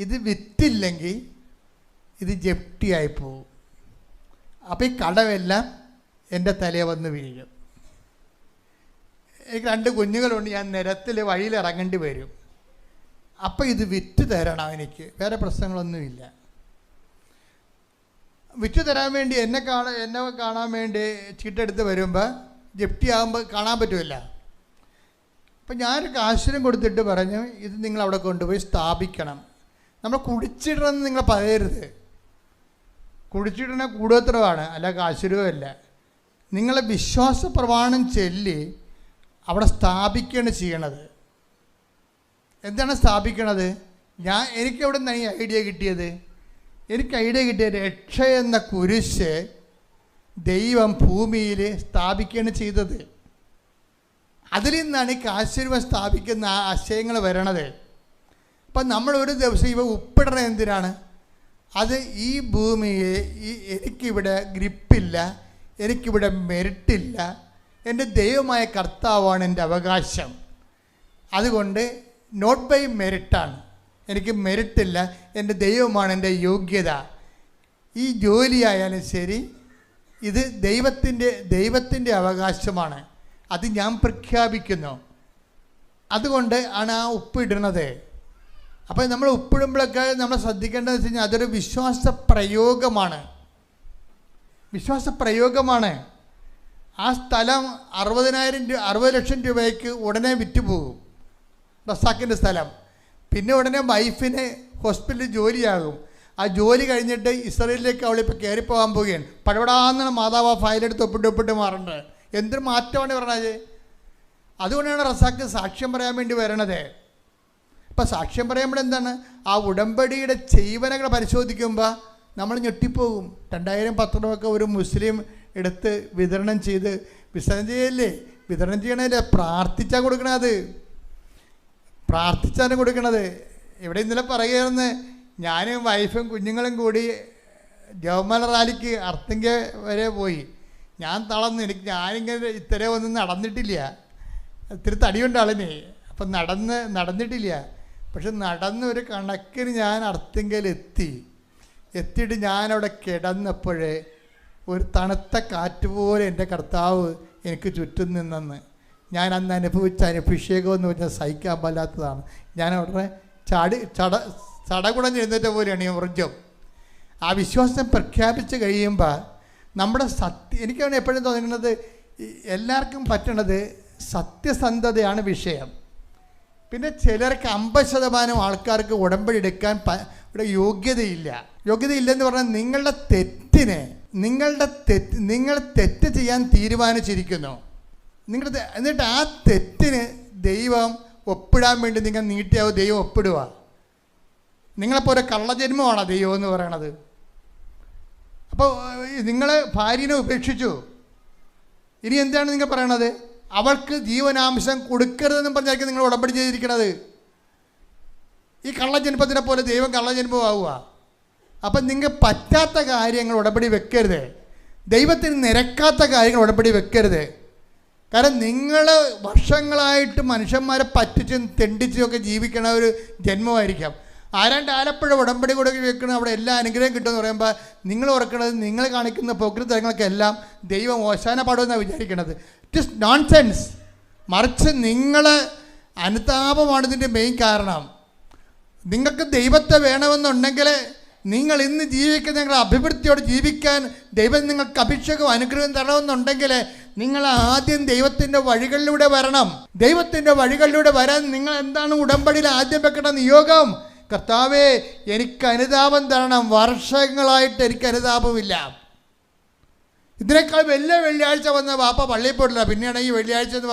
ഇത് വിറ്റില്ലെങ്കിൽ ഇത് ജപ്തിയായി പോകും. അപ്പോൾ ഈ കടമെല്ലാം എൻ്റെ തലയെ വന്ന് വീഴും. എനിക്ക് 2 കുഞ്ഞുങ്ങളുണ്ട്, ഞാൻ നിരത്തിൽ വഴിയിൽ ഇറങ്ങേണ്ടി വരും. അപ്പോൾ ഇത് വിറ്റ് തരണം, എനിക്ക് വേറെ പ്രശ്നങ്ങളൊന്നുമില്ല. വിറ്റ് തരാൻ വേണ്ടി എന്നെ കാണാൻ വേണ്ടി ചീട്ടെടുത്ത് വരുമ്പോൾ ജപ്തി ആകുമ്പോൾ കാണാൻ പറ്റുമില്ല. അപ്പം ഞാനൊരു കാശിനും കൊടുത്തിട്ട് പറഞ്ഞു, ഇത് നിങ്ങൾ അവിടെ കൊണ്ടുപോയി സ്ഥാപിക്കണം. നമ്മൾ കുടിച്ചിടണമെന്ന് നിങ്ങൾ പറയരുത്. കുടിച്ചിടണ കൂടോത്രമാണ്, അല്ല കാശുരൂപമല്ല. നിങ്ങളെ വിശ്വാസ പ്രമാണം ചൊല്ലി അവിടെ സ്ഥാപിക്കുകയാണ് ചെയ്യണത്. എന്താണ് സ്ഥാപിക്കണത്? എനിക്കവിടെ നിന്ന് ഈ ഐഡിയ കിട്ടിയത്? എനിക്ക് ഐഡിയ കിട്ടിയത് രക്ഷ എന്ന കുരിശ് ദൈവം ഭൂമിയിൽ സ്ഥാപിക്കുകയാണ് ചെയ്തത്. അതിൽ നിന്നാണ് ഈ കാശുരൂപം സ്ഥാപിക്കുന്ന ആശയങ്ങൾ വരണത്. അപ്പം നമ്മൾ ഒരു ദിവസം ഇവ ഉപ്പിടണ എന്തിനാണ്? അത് ഈ ഭൂമിയെ എനിക്കിവിടെ ഗ്രിപ്പില്ല, എനിക്കിവിടെ മെരിട്ടില്ല, എൻ്റെ ദൈവമായ കർത്താവാണ് എൻ്റെ അവകാശം. അതുകൊണ്ട് നോട്ട് ബൈ മെരിറ്റാണ്, എനിക്ക് മെരിട്ടില്ല, എൻ്റെ ദൈവമാണ് എൻ്റെ യോഗ്യത. ഈ ജോലിയായാലും ശരി, ഇത് ദൈവത്തിൻ്റെ അവകാശമാണ്, അത് ഞാൻ പ്രഖ്യാപിക്കുന്നു. അതുകൊണ്ട് ആണ് ആ ഉപ്പിടുന്നത്. അപ്പോൾ നമ്മൾ ഉപ്പിടുമ്പോഴൊക്കെ നമ്മൾ ശ്രദ്ധിക്കേണ്ടതെന്ന് വെച്ച് കഴിഞ്ഞാൽ അതൊരു വിശ്വാസ പ്രയോഗമാണ്. ആ സ്ഥലം 60 ലക്ഷം രൂപയ്ക്ക് ഉടനെ വിറ്റുപോകും, റസാക്കിൻ്റെ സ്ഥലം. പിന്നെ ഉടനെ വൈഫിന് ഹോസ്പിറ്റലിൽ ജോലിയാകും. ആ ജോലി കഴിഞ്ഞിട്ട് ഇസ്രായേലിലേക്ക് അവളിപ്പോൾ കയറിപ്പോകാൻ പോവുകയാണ്. പഴവടാന്നാണ് മാതാവ് ആ ഫയലെടുത്ത് ഒപ്പിട്ട് മാറേണ്ടത്. എന്തൊരു മാറ്റമാണ് പറഞ്ഞത്. അതുകൊണ്ടാണ് റസാക്ക് സാക്ഷ്യം പറയാൻ വേണ്ടി വരണത്. ഇപ്പം സാക്ഷ്യം പറയുമ്പോൾ എന്താണ്? ആ ഉടമ്പടിയുടെ ചെയ്വനകൾ പരിശോധിക്കുമ്പോൾ നമ്മൾ ഞെട്ടിപ്പോകും. 2000 പത്രമൊക്കെ ഒരു മുസ്ലിം എടുത്ത് വിതരണം ചെയ്ത് വിതരണം ചെയ്യണല്ലേ? പ്രാർത്ഥിച്ചാൽ കൊടുക്കണത്, പ്രാർത്ഥിച്ചാണ് കൊടുക്കണത്. ഇവിടെ ഇന്നലെ പറയുകയായിരുന്നു, ഞാനും വൈഫും കുഞ്ഞുങ്ങളും കൂടി ജവമല റാലിക്ക് അർത്തിങ്ക വരെ പോയി. ഞാൻ തളർന്നു. ഞാനിങ്ങനെ ഇത്രയും ഒന്നും നടന്നിട്ടില്ല. ഇത്തിരി തടിയുണ്ട് ആളിനെ. അപ്പം നടന്നിട്ടില്ല. പക്ഷെ നടന്ന് ഒരു കണക്കിന് ഞാൻ എത്തിയിട്ട് ഞാനവിടെ കിടന്നപ്പോഴേ ഒരു തണുത്ത കാറ്റ് പോലെ എൻ്റെ കർത്താവ് എനിക്ക് ചുറ്റും നിന്നെന്ന്. ഞാൻ അന്ന് അനുഭവിച്ച അഭിഷേകം എന്ന് പറഞ്ഞാൽ സഹിക്കാൻ പാലാത്തതാണ്. ഞാൻ ഉടനെ ചടകുടഞ്ഞ് എഴുന്നേറ്റ പോലെയാണ് ഈ ഊർജ്ജം. ആ വിശ്വാസം പ്രഖ്യാപിച്ച് കഴിയുമ്പോൾ നമ്മുടെ എനിക്കാണ് എപ്പോഴും തോന്നുന്നത്, എല്ലാവർക്കും പറ്റണത് സത്യസന്ധതയാണ് വിഷയം. പിന്നെ ചിലർക്ക് 50% ആൾക്കാർക്ക് ഉടമ്പടി എടുക്കാൻ ഇവിടെ യോഗ്യതയില്ലെന്ന് പറഞ്ഞാൽ നിങ്ങൾ തെറ്റ് ചെയ്യാൻ തീരുമാനിച്ചിരിക്കുന്നു. എന്നിട്ട് ആ തെറ്റിന് ദൈവം ഒപ്പിടാൻ വേണ്ടി നിങ്ങൾ നീട്ടിയാവും ദൈവം ഒപ്പിടുക. നിങ്ങളെപ്പോൾ ഒരു കള്ളജന്മമാണ് ദൈവം എന്ന് പറയണത്. അപ്പോൾ നിങ്ങൾ ഭാര്യനെ ഉപേക്ഷിച്ചു, ഇനി എന്താണ് നിങ്ങൾ പറയണത്? അവൾക്ക് ജീവനാംശം കൊടുക്കരുതെന്നും പറഞ്ഞായിരിക്കും നിങ്ങൾ ഉടമ്പടി ചെയ്തിരിക്കണത്. ഈ കള്ളജന്മത്തിനെ പോലെ ദൈവം കള്ളജന്മമാവുക. അപ്പം നിങ്ങൾ പറ്റാത്ത കാര്യങ്ങൾ ഉടമ്പടി വെക്കരുത്, ദൈവത്തിന് നിരക്കാത്ത കാര്യങ്ങൾ ഉടമ്പടി വെക്കരുത്. കാരണം നിങ്ങൾ വർഷങ്ങളായിട്ട് മനുഷ്യന്മാരെ പറ്റിച്ചും തെണ്ടിച്ചും ഒക്കെ ജീവിക്കണ ഒരു ജന്മമായിരിക്കാം. ആലപ്പുഴ ഉടമ്പടി കൊടുക്കി വെക്കണം, അവിടെ എല്ലാ അനുഗ്രഹം കിട്ടുമെന്ന് പറയുമ്പോൾ നിങ്ങൾ ഓർക്കണത് നിങ്ങൾ കാണിക്കുന്ന പ്രകൃതങ്ങൾക്കെല്ലാം ദൈവം ഓശാന പാടുമെന്നാണ് വിചാരിക്കണത്. It is nonsense. മറിച്ച് നിങ്ങൾ അനുതാപമാണ് ഇതിൻ്റെ മെയിൻ കാരണം. നിങ്ങൾക്ക് ദൈവത്തെ വേണമെന്നുണ്ടെങ്കിൽ നിങ്ങൾ ഇന്ന് ജീവിക്കുന്ന നിങ്ങളുടെ അഭിവൃദ്ധിയോട് ജീവിക്കാൻ ദൈവം നിങ്ങൾക്ക് അഭിഷേകം അനുഗ്രഹം തരണമെന്നുണ്ടെങ്കിൽ നിങ്ങൾ ആദ്യം ദൈവത്തിൻ്റെ വഴികളിലൂടെ വരണം. ദൈവത്തിൻ്റെ വഴികളിലൂടെ വരാൻ നിങ്ങൾ എന്താണ് ഉടമ്പടിയിൽ ആദ്യം വെക്കേണ്ട നിയോഗം? കർത്താവേ, എനിക്ക് അനുതാപം തരണം. വർഷങ്ങളായിട്ട് എനിക്ക് അനുതാപമില്ല. ഇതിനേക്കാൾ വലിയ വെള്ളിയാഴ്ച വന്ന വാപ്പ പള്ളിയിൽ പോയിട്ടില്ല. പിന്നെയാണ് ഈ വെള്ളിയാഴ്ച എന്ന്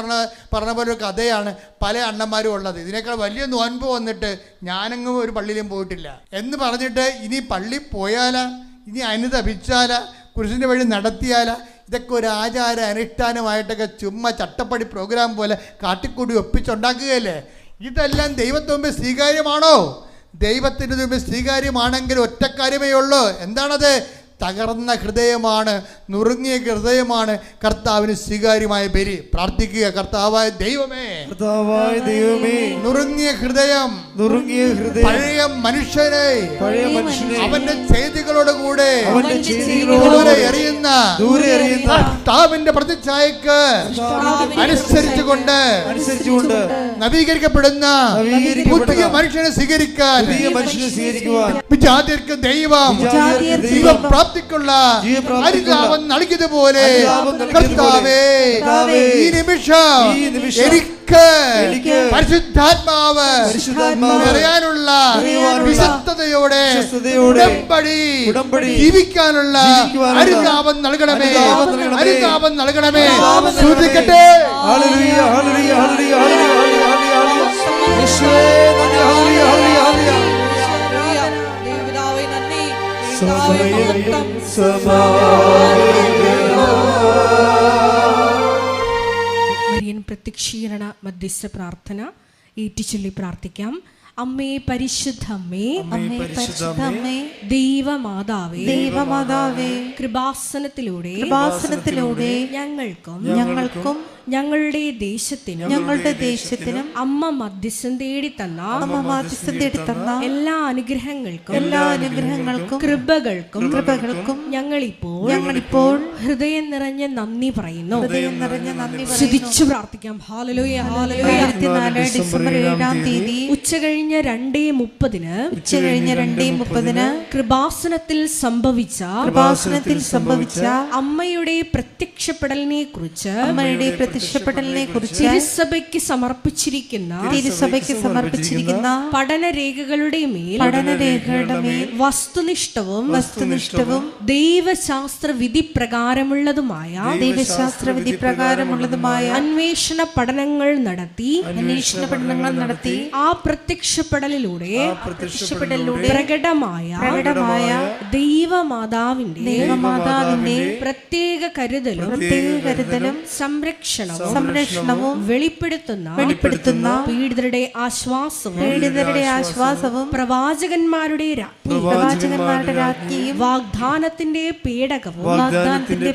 പറഞ്ഞ പോലെ ഒരു കഥയാണ് പല അണ്ണന്മാരും ഉള്ളത്. ഇതിനേക്കാൾ വലിയ നോൻപ് വന്നിട്ട് ഞാനെങ്ങും ഒരു പള്ളിയിലും പോയിട്ടില്ല എന്ന് പറഞ്ഞിട്ട് ഇനി പള്ളി പോയാലാ, ഇനി അനുതപിച്ചാലാ, കുരിശിൻ്റെ വഴി നടത്തിയാലാ, ഇതൊക്കെ ഒരു ആചാര അനുഷ്ഠാനമായിട്ടൊക്കെ ചുമ്മാ ചട്ടപ്പടി പ്രോഗ്രാം പോലെ കാട്ടിക്കൂടി ഒപ്പിച്ചുണ്ടാക്കുകയല്ലേ. ഇതെല്ലാം ദൈവത്തിന് മുമ്പ് സ്വീകാര്യമാണോ? ദൈവത്തിന് മുമ്പ് സ്വീകാര്യമാണെങ്കിൽ ഒറ്റ കാര്യമേ ഉള്ളൂ. എന്താണത്? തകർന്ന ഹൃദയമാണ്, നുറുങ്ങിയ ഹൃദയമാണ് കർത്താവിന് സ്വീകാര്യമായ ബലി. പ്രാർത്ഥിക്കുക, കർത്താവായ ദൈവമേ, നുറുങ്ങിയ ഹൃദയം, പഴയ മനുഷ്യനെ അവന്റെ ചെയ്തികളോടുകൂടെ ദൂരെ എറിയുന്ന കർത്താവിന്റെ പ്രതിച്ഛായക്ക് അനുസരിച്ചുകൊണ്ട് നവീകരിക്കപ്പെടുന്ന പുതിയ മനുഷ്യനെ സ്വീകരിക്കാൻ വിജാതിർക്ക് ദൈവം പ്രാപ്തിക്കുള്ള അനുതാപം നൽകിയതുപോലെ കർത്താവേ, ഈ നിമിഷം എനിക്ക് പരിശുദ്ധാത്മാവ് പറയാനുള്ള വിശുദ്ധതയോടെ ഉടമ്പടി ജീവിക്കാനുള്ള അനുതാപം നൽകണമേ, അനുതാപം നൽകണമേ. ശ്രദ്ധിക്കട്ടെ. മരിയൻ പ്രത്യക്ഷീകരണ മധ്യസ്ഥ പ്രാർത്ഥന ഏറ്റുചൊല്ലി പ്രാർത്ഥിക്കാം. അമ്മേ പരിശുദ്ധമ്മേ, അമ്മേ പരിശുദ്ധമ്മേ, ദൈവമാതാവേ, ദൈവമാതാവേ, കൃപാസനത്തിലൂടെ ഞങ്ങൾക്കും ഞങ്ങളുടെ ദേശത്തിനും അമ്മ മധ്യസ്ഥം തേടി തന്ന എല്ലാ അനുഗ്രഹങ്ങൾക്കും കൃപകൾക്കും ഞങ്ങളിപ്പോൾ ഹൃദയം നിറഞ്ഞ നന്ദി പറയുന്നു. സ്തുതിച്ചു പ്രാർത്ഥിക്കാം. Hallelujah, hallelujah. ഡിസംബർ 7-ാം തീയതി ഉച്ചകഴിഞ്ഞ് 2:30 കൃപാസനത്തിൽ സംഭവിച്ച അമ്മയുടെ പ്രത്യക്ഷപ്പെടലിനെ കുറിച്ച് തിരുസഭയ്ക്ക് സമർപ്പിച്ചിരിക്കുന്ന പഠനരേഖകളുടെ മേൽ വസ്തുനിഷ്ഠവും ദൈവശാസ്ത്ര വിധി പ്രകാരമുള്ളതുമായ അന്വേഷണ പഠനങ്ങൾ നടത്തി ആ പ്രത്യക്ഷപ്പെടലിലൂടെ പ്രകടമായ ദൈവമാതാവിന്റെ പ്രത്യേക കരുതലും സംരക്ഷണവും വെളിപ്പെടുത്തുന്ന പീഡിതരുടെ ആശ്വാസവും പ്രവാചകന്മാരുടെ രാജ്ഞിയും വാഗ്ദാനത്തിന്റെ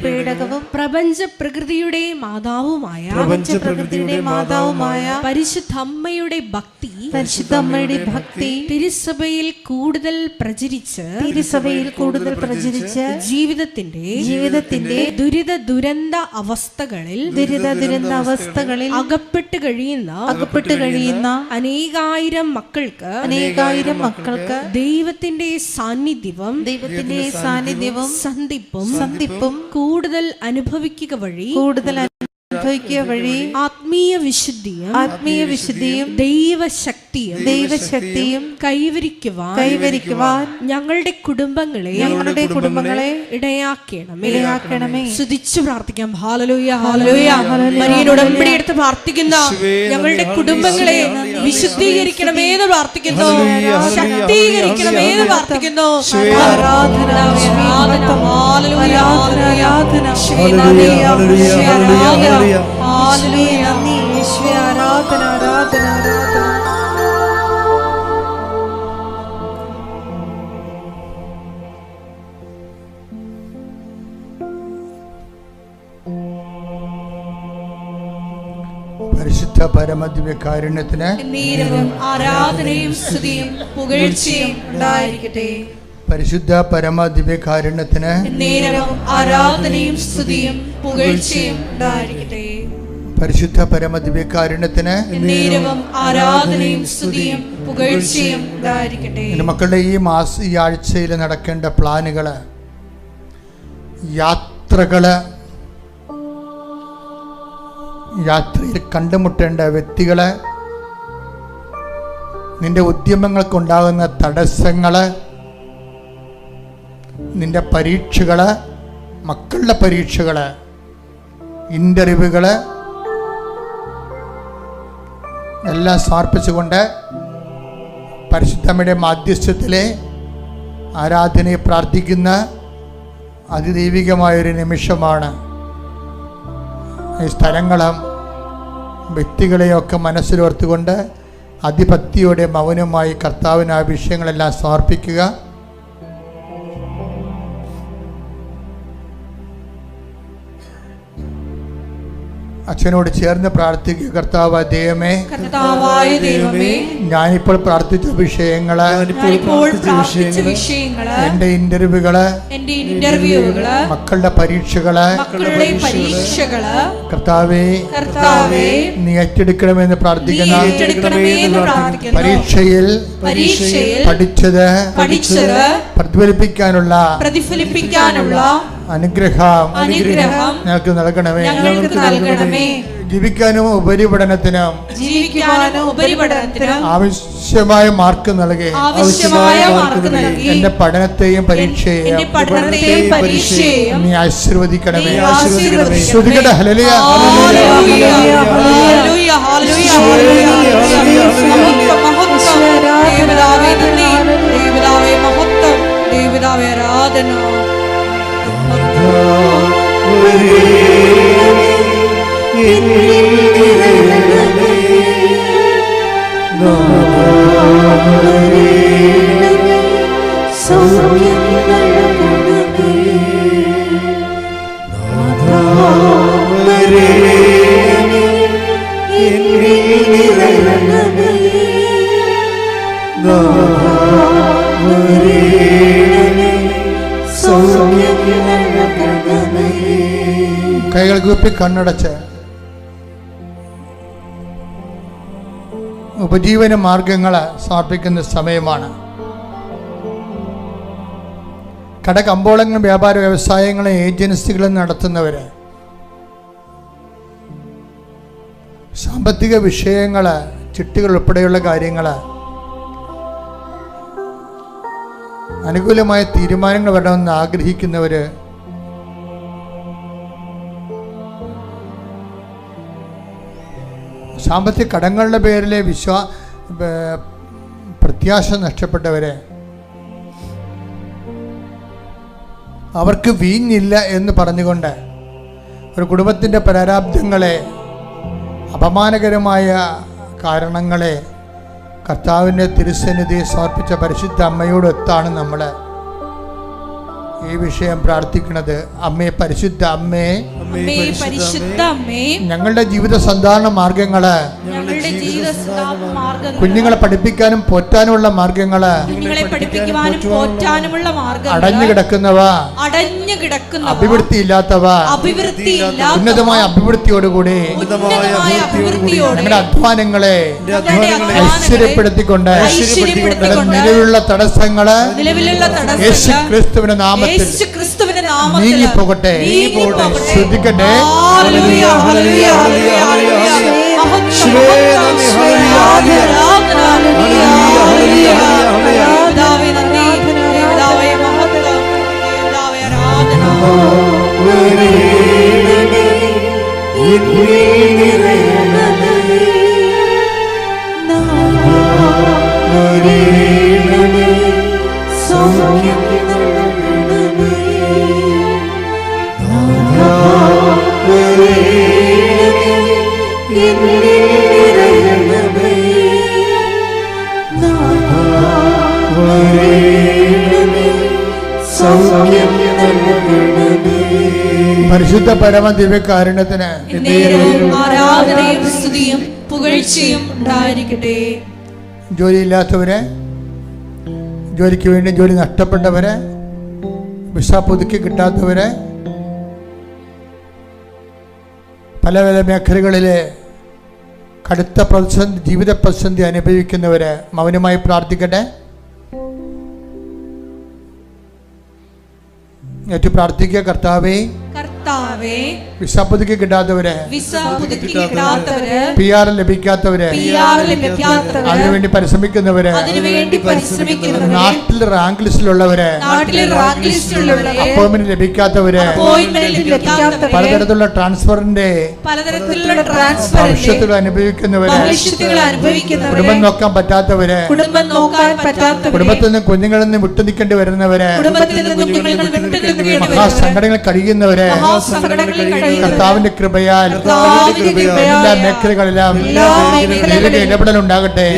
പേടകവും പ്രപഞ്ച പ്രകൃതിയുടെ മാതാവുമായ പരിശുദ്ധമ്മയുടെ ഭക്തി തിരുസഭയിൽ കൂടുതൽ പ്രചരിച്ച് ജീവിതത്തിന്റെ ദുരന്ത അവസ്ഥകളിൽ ദുരന്ത അവസ്ഥകളിൽ അകപ്പെട്ട് കഴിയുന്ന അനേകായിരം മക്കൾക്ക് ദൈവത്തിന്റെ സാന്നിധ്യവും സന്ധിപ്പും കൂടുതൽ അനുഭവിക്കുക വഴി ആത്മീയ വിശുദ്ധിയും ദൈവശക്തിയും കൈവരിക്കുവാൻ ഞങ്ങളുടെ കുടുംബങ്ങളെ ഇടയാക്കണമേ. സ്തുതിച്ചു പ്രാർത്ഥിക്കാം. Hallelujah hallelujah. മരിയനോട് ഉടമ്പടിയെടുത്ത് പ്രാർത്ഥിക്കുന്ന ഞങ്ങളുടെ കുടുംബങ്ങളെ വിശുദ്ധീകരിക്കണമേ എന്ന് പ്രാർത്ഥിക്കുന്നു, ശക്തീകരിക്കണമേ എന്ന് പ്രാർത്ഥിക്കുന്നു. ആരാധന ഹല്ലേലൂയ ആരാധന ആരാധന ആരാധന ആരാധന. പരിശുദ്ധ പരമദിവ്യകാരുണ്യത്തിന് ആരാധനയും സ്തുതിയും പുകഴ്ചയും ഉണ്ടായിരിക്കട്ടെ. പരിശുദ്ധ പരമദിവ്യകാരുണ്യത്തിന് ആരാധനയും സ്തുതിയും പുകഴ്ചയും ഉണ്ടായിരിക്കട്ടെ. പരിശുദ്ധ പരമദിവ്യകാരുണ്യത്തിന് ആരാധനയും സ്തുതിയും പുകഴ്ചയും ഉണ്ടായിരിക്കട്ടെ. മക്കളുടെ ഈ ആഴ്ചയിൽ നടക്കേണ്ട പ്ലാനുകള്, യാത്രയിൽ കണ്ടുമുട്ടേണ്ട വ്യക്തികള്, നിന്റെ ഉദ്യമങ്ങൾക്കുണ്ടാകുന്ന തടസ്സങ്ങള്, നിന്റെ പരീക്ഷകള്, മക്കളുടെ പരീക്ഷകള്, ഇന്റർവ്യൂകള് എല്ലാം സമർപ്പിച്ചുകൊണ്ട് പരിശുദ്ധമ്മയുടെ മാധ്യസ്ഥത്തിലെ ആരാധനയെ പ്രാർത്ഥിക്കുന്ന അതിദൈവികമായൊരു നിമിഷമാണ്. ഈ സ്ഥലങ്ങളും വ്യക്തികളെയൊക്കെ മനസ്സിലോർത്തുകൊണ്ട് അതിഭക്തിയോടെ മൗനമായി കർത്താവിന് ആ വിഷയങ്ങളെല്ലാം സമർപ്പിക്കുക. അച്ഛനോട് ചേർന്ന് പ്രാർത്ഥിക്കുക. കർത്താവായ ദൈവമേ, ഞാനിപ്പോൾ പ്രാർത്ഥിച്ച വിഷയങ്ങള്, എന്റെ ഇന്റർവ്യൂകള്, മക്കളുടെ പരീക്ഷകള്, കർത്താവേ നീ ഏറ്റെടുക്കണമെന്ന് പ്രാർത്ഥിക്കുന്ന പരീക്ഷയിൽ പഠിച്ചത് പ്രതിഫലിപ്പിക്കാനുള്ള അനുഗ്രഹം ഞങ്ങൾക്ക് നൽകണമേ. ജീവിക്കാനും ഉപരിപഠനത്തിനും ആവശ്യമായ മാർക്ക് നൽകി എന്റെ പഠനത്തെയും പരീക്ഷയെയും നീ ആശീർവദിക്കണമേ. ശ്രുതികട ഹല്ലേലൂയ ആരാധന. കൈകൾ കൂപ്പി കണ്ണടച്ച് ഉപജീവന മാർഗങ്ങള് സമർപ്പിക്കുന്ന സമയമാണ്. കടകമ്പോളങ്ങളും വ്യാപാര വ്യവസായങ്ങളും ഏജൻസികളും നടത്തുന്നവര്, സാമ്പത്തിക വിഷയങ്ങള്, ചിട്ടികൾ ഉൾപ്പെടെയുള്ള കാര്യങ്ങള്, അനുകൂലമായ തീരുമാനങ്ങൾ വരണമെന്ന് ആഗ്രഹിക്കുന്നവര്, സാമ്പത്തിക കടങ്ങളുടെ പേരിലെ പ്രത്യാശ നഷ്ടപ്പെട്ടവരെ, അവർക്ക് വീഞ്ഞില്ല എന്ന് പറഞ്ഞുകൊണ്ട് ഒരു കുടുംബത്തിൻ്റെ പ്രാരാബ്ധങ്ങളെ, അപമാനകരമായ കാരണങ്ങളെ കർത്താവിൻ്റെ തിരുസന്നിധിയെ സമർപ്പിച്ച പരിശുദ്ധ അമ്മയോടൊത്താണ് നമ്മൾ ഈ വിഷയം പ്രാർത്ഥിക്കുന്നത്. അമ്മേ, പരിശുദ്ധ അമ്മേ, പരിശുദ്ധ അമ്മേ, ഞങ്ങളുടെ ജീവിത സന്ധാരണ മാർഗങ്ങള്, കുഞ്ഞുങ്ങളെ പഠിപ്പിക്കാനും പോറ്റാനുമുള്ള മാർഗങ്ങള്, അടഞ്ഞു കിടക്കുന്നവ, അഭിവൃദ്ധിയില്ലാത്തവ, ഉന്നതമായ അഭിവൃദ്ധിയോടുകൂടി ഞങ്ങളുടെ അധ്വാനങ്ങളെ ഐശ്വര്യപ്പെടുത്തിക്കൊണ്ട് നിലവിലുള്ള തടസ്സങ്ങള് യേശു ക്രിസ്തുവിന്റെ നാമത്തിൽ നീങ്ങിപ്പോകട്ടെ. ശ്രദ്ധിക്കട്ടെ. പരിശുദ്ധ പരമ ദിവ്യകാരുണ്യത്തിന് ആരാധനയും സ്തുതിയും പുകഴ്ചയും ഉണ്ടായിരിക്കട്ടെ. ജോലിയില്ലാത്തവരെ, ജോലിക്ക് വേണ്ടി ജോലി നഷ്ടപ്പെട്ടവരെ, വിസ പുതുക്കി കിട്ടാത്തവരെ, പല പല മേഖലകളിലെ കടുത്ത പ്രതിസന്ധി, ജീവിത പ്രതിസന്ധി അനുഭവിക്കുന്നവരെ മൗനമായി പ്രാർത്ഥിക്കട്ടെ. ഏറ്റു പ്രാർത്ഥിക്കുക. കർത്താവേ, വിസ പുതുക്കി കിട്ടാത്തവരെ, PR ലഭിക്കാത്തവരെ, അതിനുവേണ്ടി പരിശ്രമിക്കുന്നവരെ, നാട്ടിൽ റാങ്ക് ലിസ്റ്റിലുള്ളവരെ, അപ്പോയിന്റ്മെന്റ് ലഭിക്കാത്തവരെ, പലതരത്തിലുള്ള ട്രാൻസ്ഫറിന്റെ ഭവിഷ്യത്തുകൾ അനുഭവിക്കുന്നവരെ, കുടുംബം നോക്കാൻ പറ്റാത്തവരെ, കുടുംബത്തിൽ നിന്ന് കുഞ്ഞുങ്ങളിൽ നിന്ന് വിട്ടു നിൽക്കേണ്ടി വരുന്നവരെ, മഹാസങ്കടങ്ങൾ കഴിയുന്നവരെ കർത്താവിന്റെ കൃപയാൽ എല്ലാ മേഖലകളിലും ഇടപെടൽ ഉണ്ടാകട്ടെ.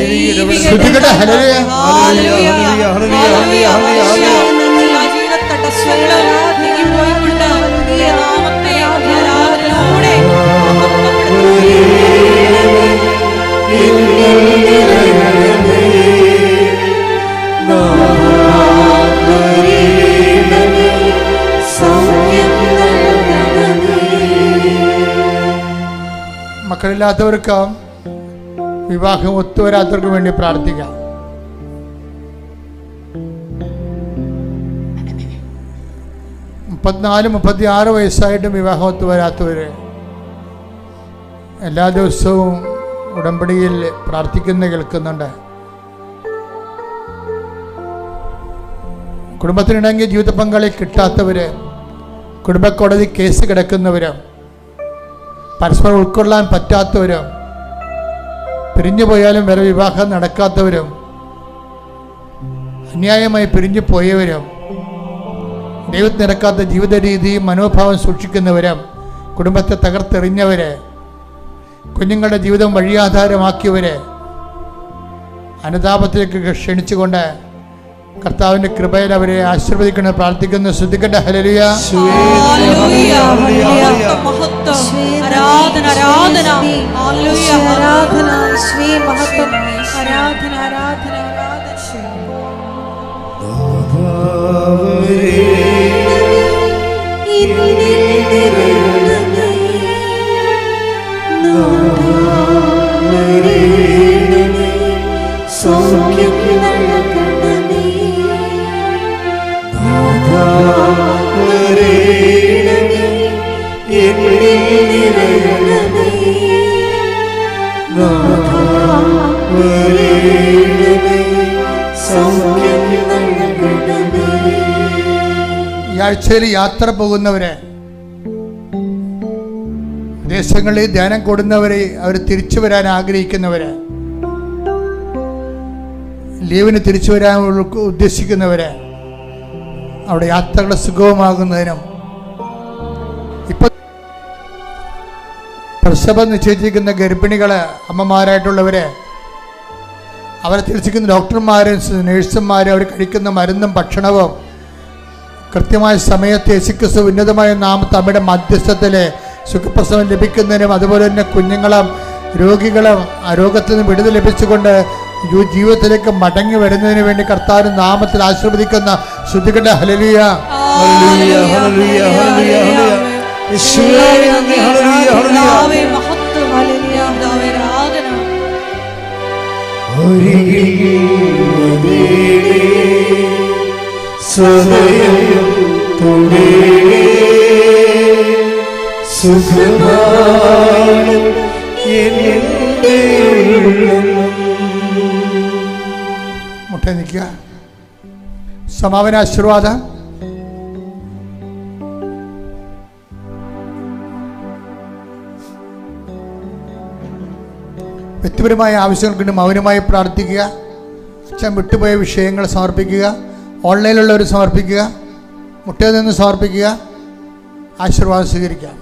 മക്കളില്ലാത്തവർക്കും വിവാഹം ഒത്തുവരാത്തവർക്കും വേണ്ടി പ്രാർത്ഥിക്കാം. മുപ്പത്തിനാല് 36 വയസ്സായിട്ടും വിവാഹം ഒത്തുവരാത്തവര് എല്ലാ ദിവസവും ഉടമ്പടിയിൽ പ്രാർത്ഥിക്കുന്ന കേൾക്കുന്നുണ്ട്. കുടുംബത്തിനിടങ്ങിയ ജീവിത പങ്കാളി കിട്ടാത്തവര്, കുടുംബക്കോടതി കേസ് കിടക്കുന്നവരും, പരസ്പരം ഉൾക്കൊള്ളാൻ പറ്റാത്തവരും, പിരിഞ്ഞു പോയാലും വേറെ വിവാഹം നടക്കാത്തവരും, അന്യായമായി പിരിഞ്ഞു പോയവരും, ദൈവത്തിന് നിരക്കാത്ത ജീവിത രീതിയും മനോഭാവം സൂക്ഷിക്കുന്നവരും, കുടുംബത്തെ തകർത്തെറിഞ്ഞവര്, കുഞ്ഞുങ്ങളുടെ ജീവിതം വഴിയാധാരമാക്കിയവര്, അനുതാപത്തിലേക്ക് ക്ഷണിച്ചുകൊണ്ട് കർത്താവിന്റെ കൃപയിൽ അവരെ ആശീർവദിക്കണം പ്രാർത്ഥിക്കുന്നു. ശ്രദ്ധിക്കട്ടെ. ഹല്ലേലൂയ. ഈ ആഴ്ചയിൽ യാത്ര പോകുന്നവരെ, ദേശങ്ങളിൽ ധ്യാനം കൂടുന്നവരെ, അവർ തിരിച്ചു വരാൻ ആഗ്രഹിക്കുന്നവരെ, ലീവിന് തിരിച്ചു വരാൻ ഉദ്ദേശിക്കുന്നവരെ, അവിടെ യാത്രകൾ സുഗമമാകുന്നതിനും, ഇപ്പൊ പ്രസവം നിശ്ചയിച്ചിരിക്കുന്ന ഗർഭിണികള്, അമ്മമാരായിട്ടുള്ളവരെ, അവരെ ചികിത്സിക്കുന്ന ഡോക്ടർമാരും നേഴ്സുമാരും, അവർ കഴിക്കുന്ന മരുന്നും ഭക്ഷണവും കൃത്യമായ സമയത്ത് യേശുക്രിസ്തു ഉന്നതമായ നാമത്തിൽ അമ്മയുടെ മധ്യസ്ഥത്തിലെ സുഖപ്രസവം ലഭിക്കുന്നതിനും അതുപോലെ തന്നെ കുഞ്ഞുങ്ങളും രോഗികളും ആ രോഗത്തിൽ നിന്ന് വിടുതൽ ലഭിച്ചുകൊണ്ട് ജീവിതത്തിലേക്ക് മടങ്ങി വരുന്നതിന് വേണ്ടി കർത്താവിന്റെ നാമത്തിൽ ആശീർവദിക്കുന്ന ശ്രുതികട ഹല്ലേലൂയ ഹല്ലേലൂയ ഹല്ലേലൂയ ഹല്ലേലൂയ യേശുവേ നന്ദി ഹല്ലേലൂയ ഹല്ലേലൂയ മഹത്വം ഹല്ലേലൂയ കർത്താവേ ആരാധന സദയം തുണേ സുഖമാണ് എൻ്റെ ഉള്ളം. മുട്ട നിൽക്കുക. സമാപന ആശീർവാദം. വ്യക്തിപരമായ ആവശ്യങ്ങൾക്ക് മൗനമായി പ്രാർത്ഥിക്കുക. അച്ഛൻ വിട്ടുപോയ വിഷയങ്ങൾ സമർപ്പിക്കുക. ഓൺലൈനിലുള്ളവർ സമർപ്പിക്കുക. മുട്ടയിൽ നിന്ന് സമർപ്പിക്കുക. ആശീർവാദം സ്വീകരിക്കാം.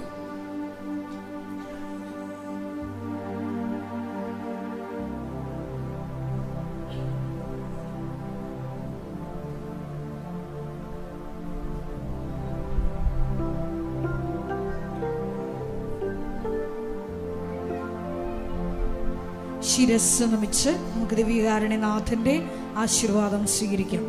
ശിരസ് നമിച്ച് നമുക്ക് ദിവ്യകാരുണ്യനാഥന്റെ ആശീർവാദം സ്വീകരിക്കാം.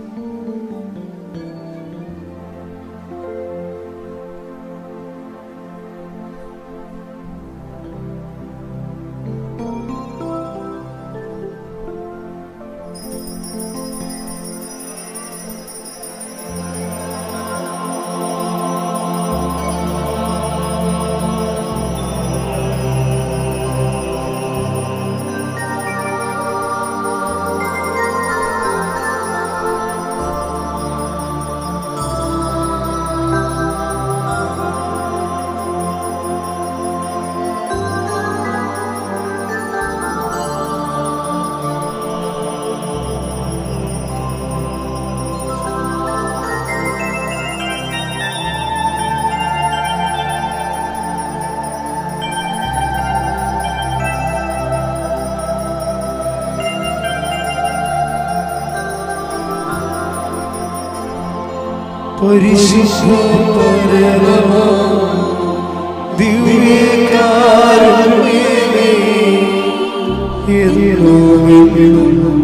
പരിശുദ്ധ പരമ ദിവ്യകാരുണ്യമേ എന്നും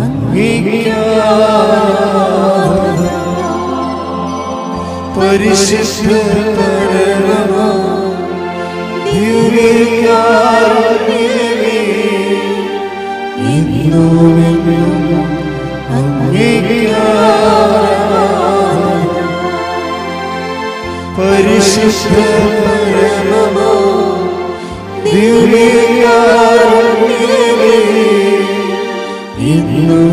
അംഗീകാരം. പരിശുദ്ധ പരമ ദിവ്യകാരുണ്യമേ എന്നും അംഗീകാരം. പരിശുദ്ധ പരമ ദിവ്യകാരുണ്യമേ എന്നും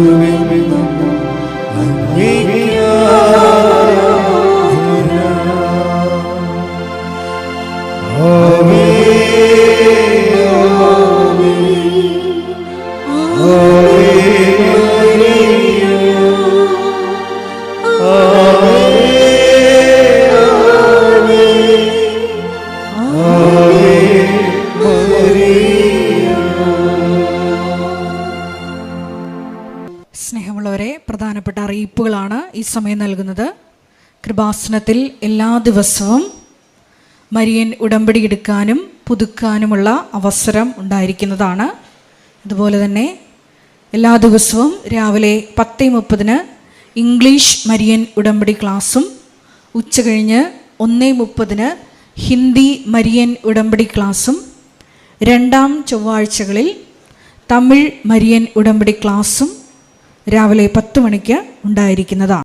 സ്നേഹമുള്ളവരെ, പ്രധാനപ്പെട്ട അറിയിപ്പുകളാണ് ഈ സമയം നൽകുന്നത്. കൃപാസനത്തിൽ എല്ലാ ദിവസവും മരിയൻ ഉടമ്പടി എടുക്കാനും പുതുക്കാനുമുള്ള അവസരം ഉണ്ടായിരിക്കുന്നതാണ്. അതുപോലെ തന്നെ എല്ലാ ദിവസവും രാവിലെ 10:30 ഇംഗ്ലീഷ് മരിയൻ ഉടമ്പടി ക്ലാസ്സും ഉച്ചകഴിഞ്ഞ് 1:30 ഹിന്ദി മരിയൻ ഉടമ്പടി ക്ലാസ്സും രണ്ടാം ചൊവ്വാഴ്ചകളിൽ തമിഴ് മരിയൻ ഉടമ്പടി ക്ലാസ്സും രാവിലെ 10 മണിക്ക് ഉണ്ടായിരിക്കുന്നതാണ്.